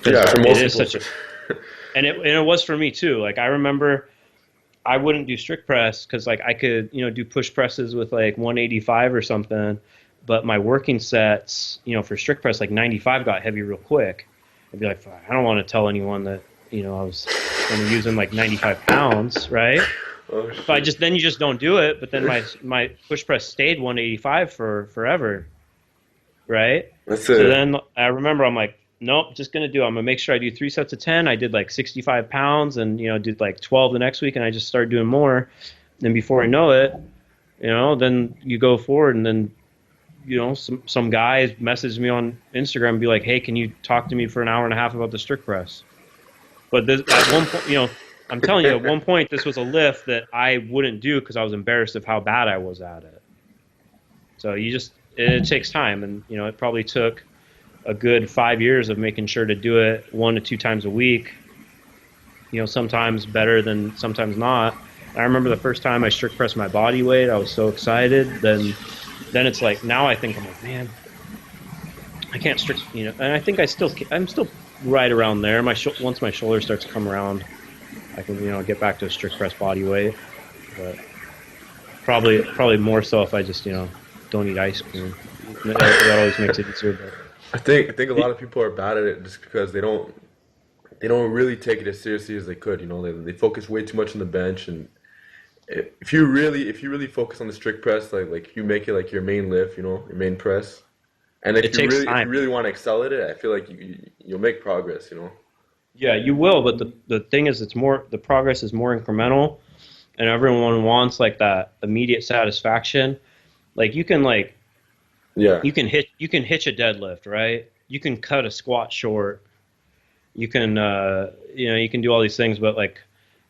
because yeah, for it most is people, such a, and it was for me too. Like I remember I wouldn't do strict press because like I could do push presses with like 185 or something, but my working sets for strict press like 95 got heavy real quick. I'd be like, I don't want to tell anyone that I was only using like 95 pounds, right? oh So shit, then you just don't do it. But then my push press stayed 185 for forever, right? that's So it. then I remember I'm like, nope, just gonna do. I'm gonna make sure I do 3 sets of 10. I did like 65 pounds, and did like 12 the next week, and I just started doing more. And before I know it, then you go forward, and then some guy messaged me on Instagram and be like, hey, can you talk to me for an hour and a half about the strict press? But at one point, I'm telling you, at one point, this was a lift that I wouldn't do because I was embarrassed of how bad I was at it. So it takes time, and it probably took a good 5 years of making sure to do it 1 to 2 times a week. Sometimes better than sometimes not. I remember the first time I strict pressed my body weight, I was so excited. Then it's like now I think I'm like, man, I can't strict, and I think I'm still right around there. Once my shoulder starts to come around, I can, get back to a strict press body weight. But probably more so if I just, don't eat ice cream. That always makes it easier. But I think a lot of people are bad at it just because they don't really take it as seriously as they could. They focus way too much on the bench, and if you really focus on the strict press, like you make it like your main lift, your main press, and it takes if you time. really want to excel at it, I feel like you'll make progress. Yeah, you will, but the thing is, the progress is more incremental, and everyone wants like that immediate satisfaction. Like Yeah, you can hitch a deadlift, right? You can cut a squat short. You can you can do all these things, but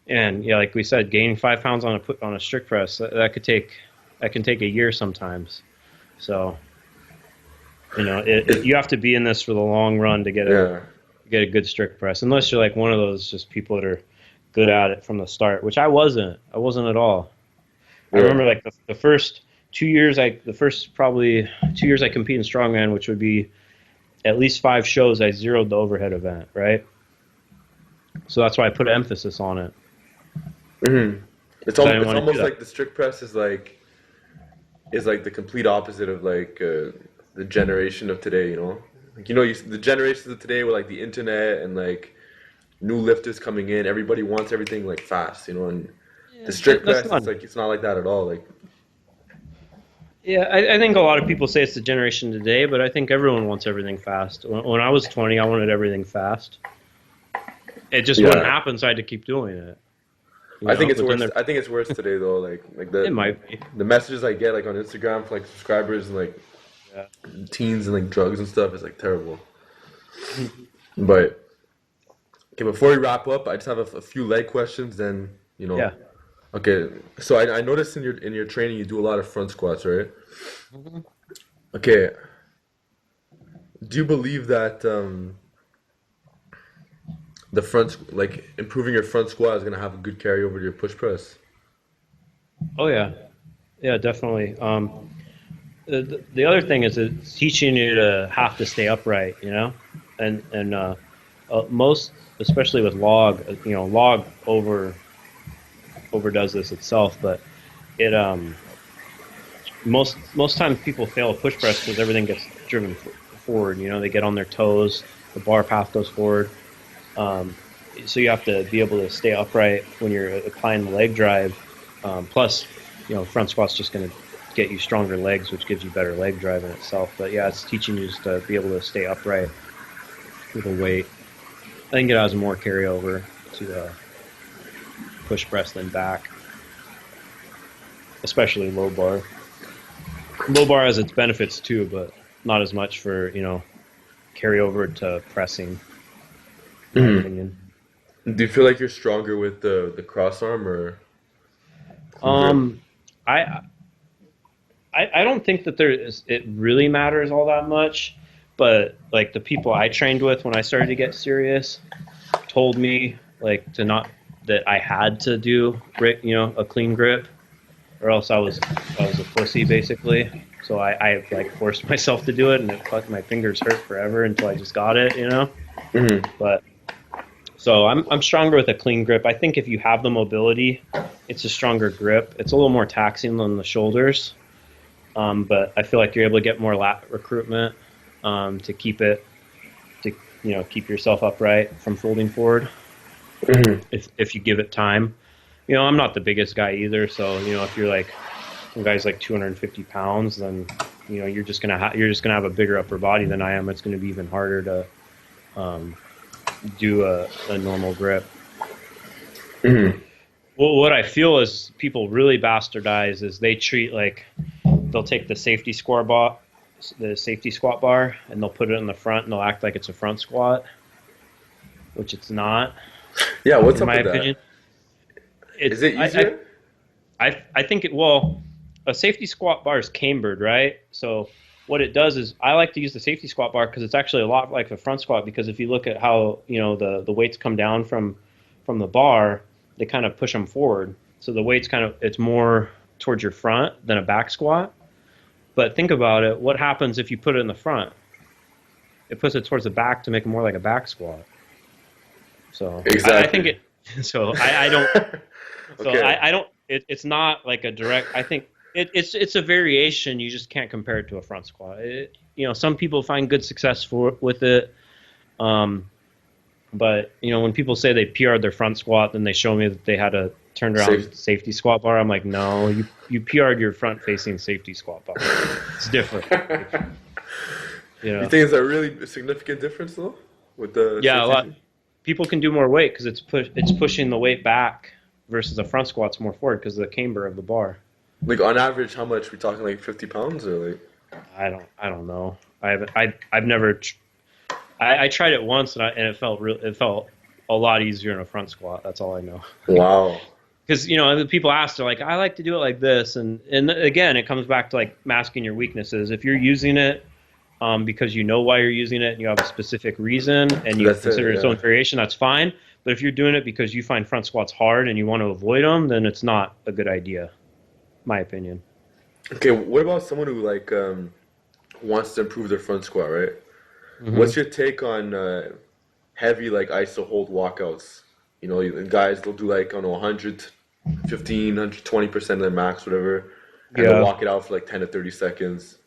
and yeah, like we said, gaining 5 pounds on a strict press that can take a year sometimes. So it, you have to be in this for the long run to yeah, get a good strict press, unless you're like one of those just people that are good at it from the start, which I wasn't. I wasn't at all. I yeah. remember like the first 2 years, the first probably 2 years I compete in strongman, which would be at least 5 shows. I zeroed the overhead event, right? So that's why I put emphasis on it hmm because I didn't it's want to do almost that. like the strict press is like the complete opposite of the generation of today. The generations of today with like the internet and like new lifters coming in, everybody wants everything like fast, and the Yeah, strict that's press, not. it's not like that at all. Like, Yeah, I think a lot of people say it's the generation today, but I think everyone wants everything fast. When I was 20, I wanted everything fast. It just wouldn't yeah, happen, so I had to keep doing it. I think it's But then worse. I think it's worse today though. Like it might be. the messages I get like on Instagram for like subscribers and like Yeah. teens and like drugs and stuff is like terrible. But okay, before we wrap up, I just have a few leg questions. Then Yeah. okay. So I noticed in your training you do a lot of front squats, right? Mhm. Okay. Do you believe that the like improving your front squat is gonna have a good carryover to your push press? Oh yeah. Yeah, definitely. The other thing is it's teaching you to have to stay upright, and most, especially with log, log overdoes this itself, but it most times people fail a push press because everything gets driven forward. They get on their toes, the bar path goes forward. Um, so you have to be able to stay upright when you're applying the leg drive. Plus, front squat's just going to get you stronger legs, which gives you better leg drive in itself. But yeah, it's teaching you just to be able to stay upright with a weight. I think it has more carryover to push press than back, especially low bar. Low bar has its benefits too, but not as much for carryover to pressing, in my Mhm. opinion. Do you feel like you're stronger with the cross arm or clean grip? Um, I I don't think that it really matters all that much, but like the people I trained with when I started to get serious told me like to not that I had to do a clean grip or else I was a pussy basically. So I like forced myself to do it and it fucked my fingers hurt forever until I just got it. Hmm But so I'm stronger with a clean grip. I think if you have the mobility, it's a stronger grip. It's a little more taxing on the shoulders. But I feel like you're able to get more lat recruitment to to keep yourself upright from folding forward hmm if you give it time. I'm not the biggest guy either, so if you're like some guy's like 250 pounds, then you're just gonna have a bigger upper body than I am. It's gonna be even harder to um, do a normal grip. hmm Well, what I feel is people really bastardize is they treat like they'll take the safety squat bar, and they'll put it in the front, and they'll act like it's a front squat, which it's not, Yeah, what's in up my with that? opinion. Is it easier? I think a safety squat bar is cambered, right? So what it does is I like to use the safety squat bar because it's actually a lot like the front squat. Because if you look at how the weights come down from the bar, they kind of push them forward. So the weight's it's more towards your front than a back squat. But think about it. What happens if you put it in the front? it puts it towards the back to make it more like a back squat. So I think Exactly. it. So I don't. So Okay. I don't. It's not like a direct. I think it's a variation. You just can't compare it to a front squat. Some people find good success with it. Um, but when people say they PR'd their front squat, then they show me that they had a turned Safe. around safety squat bar. I'm like, no, you PR'd your front facing safety squat bar. It's different. Like, You think it's a really significant difference though with the yeah, a safety? lot people can do more weight because it's pushing the weight back versus a front squat's more forward because of the camber of the bar. Like on average, how much? We talking like 50 pounds or like? I don't know. I've never I tried it once and it felt it felt a lot easier in a front squat. That's all I know. Wow. Because the people ask, they're like, I like to do it like this, and again, it comes back to like masking your weaknesses. If you're using it because you know why you're using it and you have a specific reason and you That's consider it. its own Yeah. variation, that's fine. But if you're doing it because you find front squats hard and you want to avoid them, then it's not a good idea, my opinion. Okay. What about someone who like wants to improve their front squat, right? Hmm. What's your take on heavy like iso hold walkouts? Guys they'll do like I don't know 115, 120% of their max, whatever, and they'll Yeah, walk it out for like 10 to 30 seconds.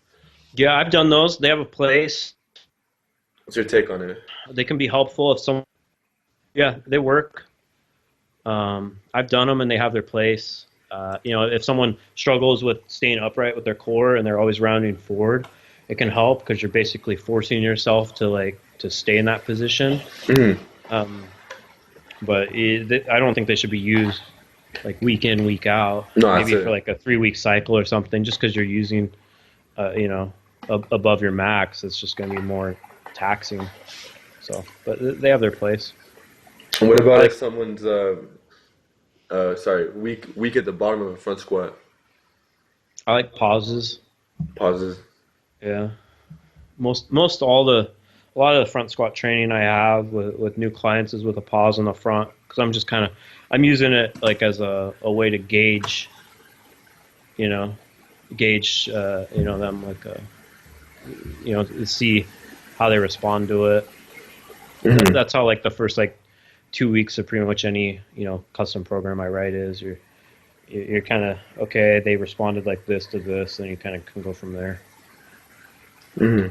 yeah, I've done those. They have a place. What's your take on it? They can be helpful if someone. Yeah, they work. I've done them and they have their place. If someone struggles with staying upright with their core and they're always rounding forward, it can help because you're basically forcing yourself to stay in that position. Mhm. Um, but I don't think they should be used like week in, week out. No, that's Maybe for it. like a 3 week cycle or something. Just because you're using, above your max, it's just going to be more taxing. So, but they have their place. And what I about if like someone's sorry, weak at the bottom of a front squat? I like pauses. Pauses. Yeah. Most all the a lot of the front squat training I have with new clients is with a pause in the front because I'm using it like as a way to you know gauge them like to see how they respond to it. Hmm. That's how like the first like 2 weeks of pretty much any custom program I write is you're kind of okay, they responded like this to this, and you kind of can go from there. Hmm.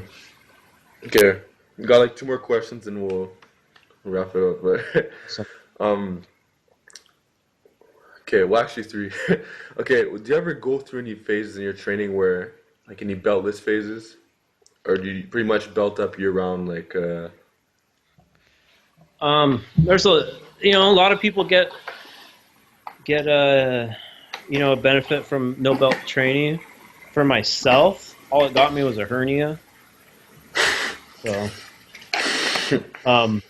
Okay. We got like two more questions and we'll wrap it up. But So um, okay, well actually three. Okay, do you ever go through any phases in your training where like any beltless phases, or do you pretty much belt up year round? Like, there's a lot of people get a benefit from no belt training. For myself, all it got me was a hernia. So um,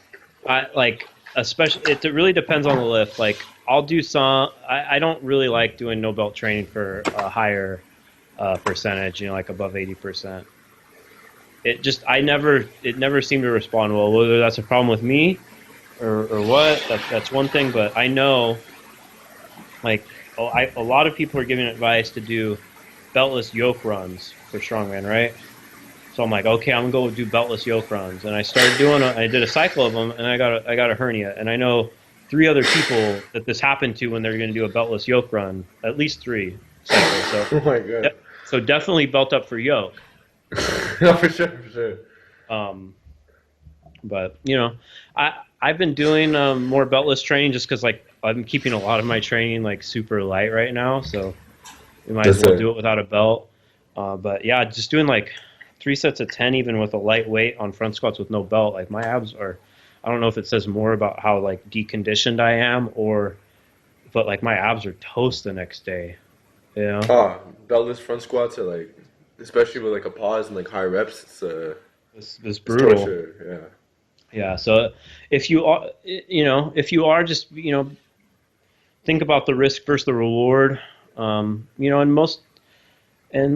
I like especially it really depends on the lift. Like I'll do some. I don't really like doing no belt training for a higher percentage. Like above 80%. It never seemed to respond well. Whether that's a problem with me or what, that's one thing. But I know like a lot of people are giving advice to do beltless yoke runs for strongman, right? So I'm like, okay, I'm gonna go do beltless yoke runs, and I started doing. I did a cycle of them, and I got a hernia, and I know 3 other people that this happened to when they're gonna do a beltless yoke run, at least 3 cycles. So, oh my god. so definitely belt up for yoke. No, for sure, for sure. Um, but I've been doing more beltless training just because like I'm keeping a lot of my training like super light right now, so we might as That's well it. do it without a belt. But yeah, just doing like 3 sets of 10, even with a light weight on front squats with no belt. Like my abs are, I don't know if it says more about how like deconditioned I am but like my abs are toast the next day. You know, Ah, beltless front squats are like, especially with like a pause and like high reps, it's it's brutal. torture. Yeah. So if you are just think about the risk versus the reward. And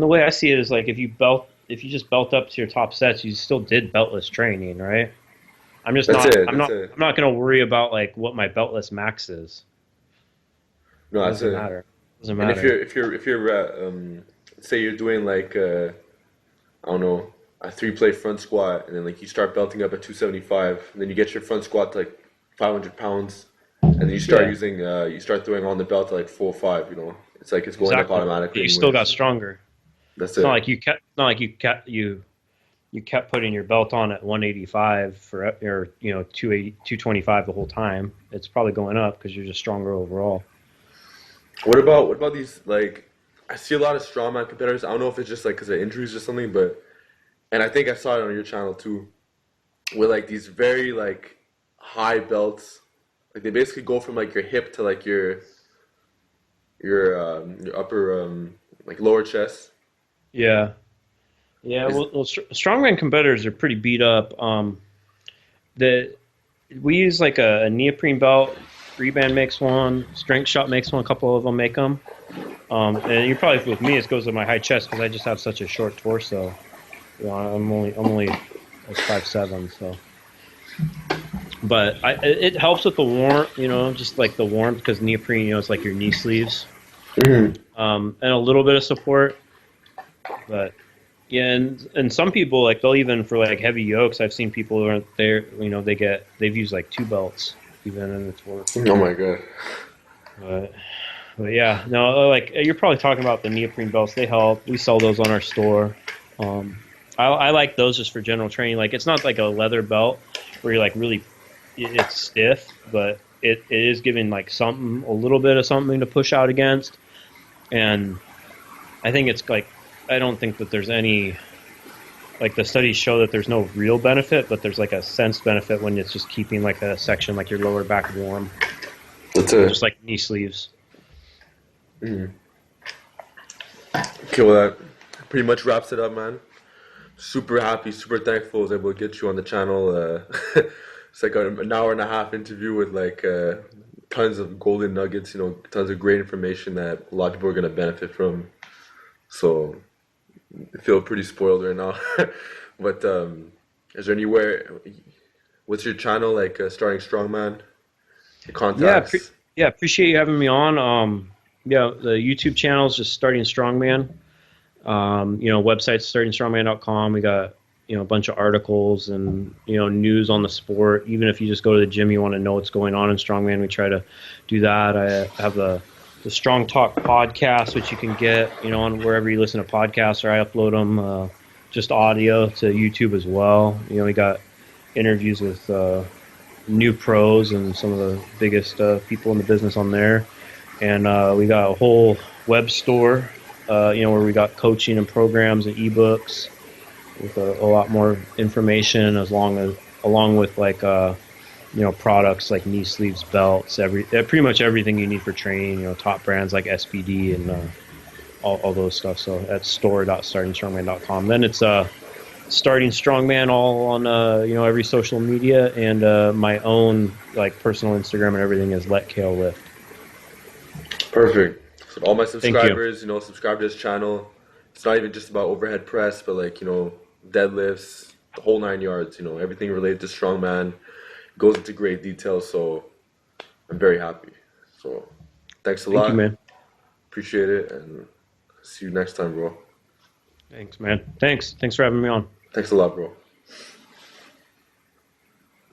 the way I see it is like if you just belt up to your top sets, you still did beltless training, right? I'm just That's not it. I'm That's not it. I'm not gonna worry about like what my beltless max is. No, It that's doesn't it. matter. It doesn't And if matter. you're say you're doing like I don't know a 3 plate front squat, and then like you start belting up at 275, and then you get your front squat to like 500 pounds, and then you start Yeah, using you start throwing on the belt to like 4 or 5. It's like it's going up exactly. But automatically you still got anyways. stronger. That's It's not it. like not like you kept putting your belt on at 185 for or 280 225 the whole time. It's probably going up because you're just stronger overall. What about these like? I see a lot of strongman competitors. I don't know if it's just like because of injuries or something, but and I think I saw it on your channel too, with like these very like high belts. Like they basically go from like your hip to like your upper like lower chest. Yeah, yeah. Is Well, strongman competitors are pretty beat up. The We use like a neoprene belt. Reband makes one. Strength Shot makes one. A couple of them make them. And you probably with me, it goes to my high chest because I just have such a short torso. I'm only like 5'7", so. But it helps with the warmth, just like the warmth because neoprene, it's like your knee sleeves, Mhm. and a little bit of support. But yeah, and some people like they'll even for like heavy yokes. I've seen people who aren't there, they've used like 2 belts even, and it's worked. Oh my god. But But yeah, no, like you're probably talking about the neoprene belts. They help. We sell those on our store. Um, I like those just for general training. Like it's not like a leather belt where you're like really, it's stiff, but it is giving like a little bit of something to push out against. And I think it's like, I don't think that there's any, like the studies show that there's no real benefit, but there's like a sense benefit when it's just keeping like a section like your lower back warm, That's just it. like knee sleeves. Mhm. Okay, well that pretty much wraps it up, man. Super happy, super thankful I was able to get you on the channel. It's like an hour and a half interview with like tons of golden nuggets, tons of great information that a lot of people are gonna benefit from. So I feel pretty spoiled right now. But is there anywhere? What's your channel like? Starting Strongman, your Yeah, contacts. yeah, appreciate you having me on. Yeah, the YouTube channel is just starting strongman. Website's startingstrongman.com. We got a bunch of articles and news on the sport. Even if you just go to the gym, you want to know what's going on in strongman. We try to do that. I have the Strong Talk podcast, which you can get on wherever you listen to podcasts, or I upload them just audio to YouTube as well. We got interviews with new pros and some of the biggest people in the business on there. And we got a whole web store, where we got coaching and programs and ebooks with a lot more information, along with like products like knee sleeves, belts, pretty much everything you need for training. Top brands like SBD and all those stuff. So that's store.startingstrongman.com. Then it's Starting Strongman all on every social media, and my own like personal Instagram and everything is Let Kale Lift. Perfect. So all my Thank you. subscribers, subscribe to this channel. It's not even just about overhead press, but like, deadlifts, the whole 9 yards, everything related to strongman goes into great detail. So I'm very happy. So thanks a Thank you, lot. man. Appreciate it. And see you next time, bro. Thanks, man. Thanks for having me on. Thanks a lot, bro.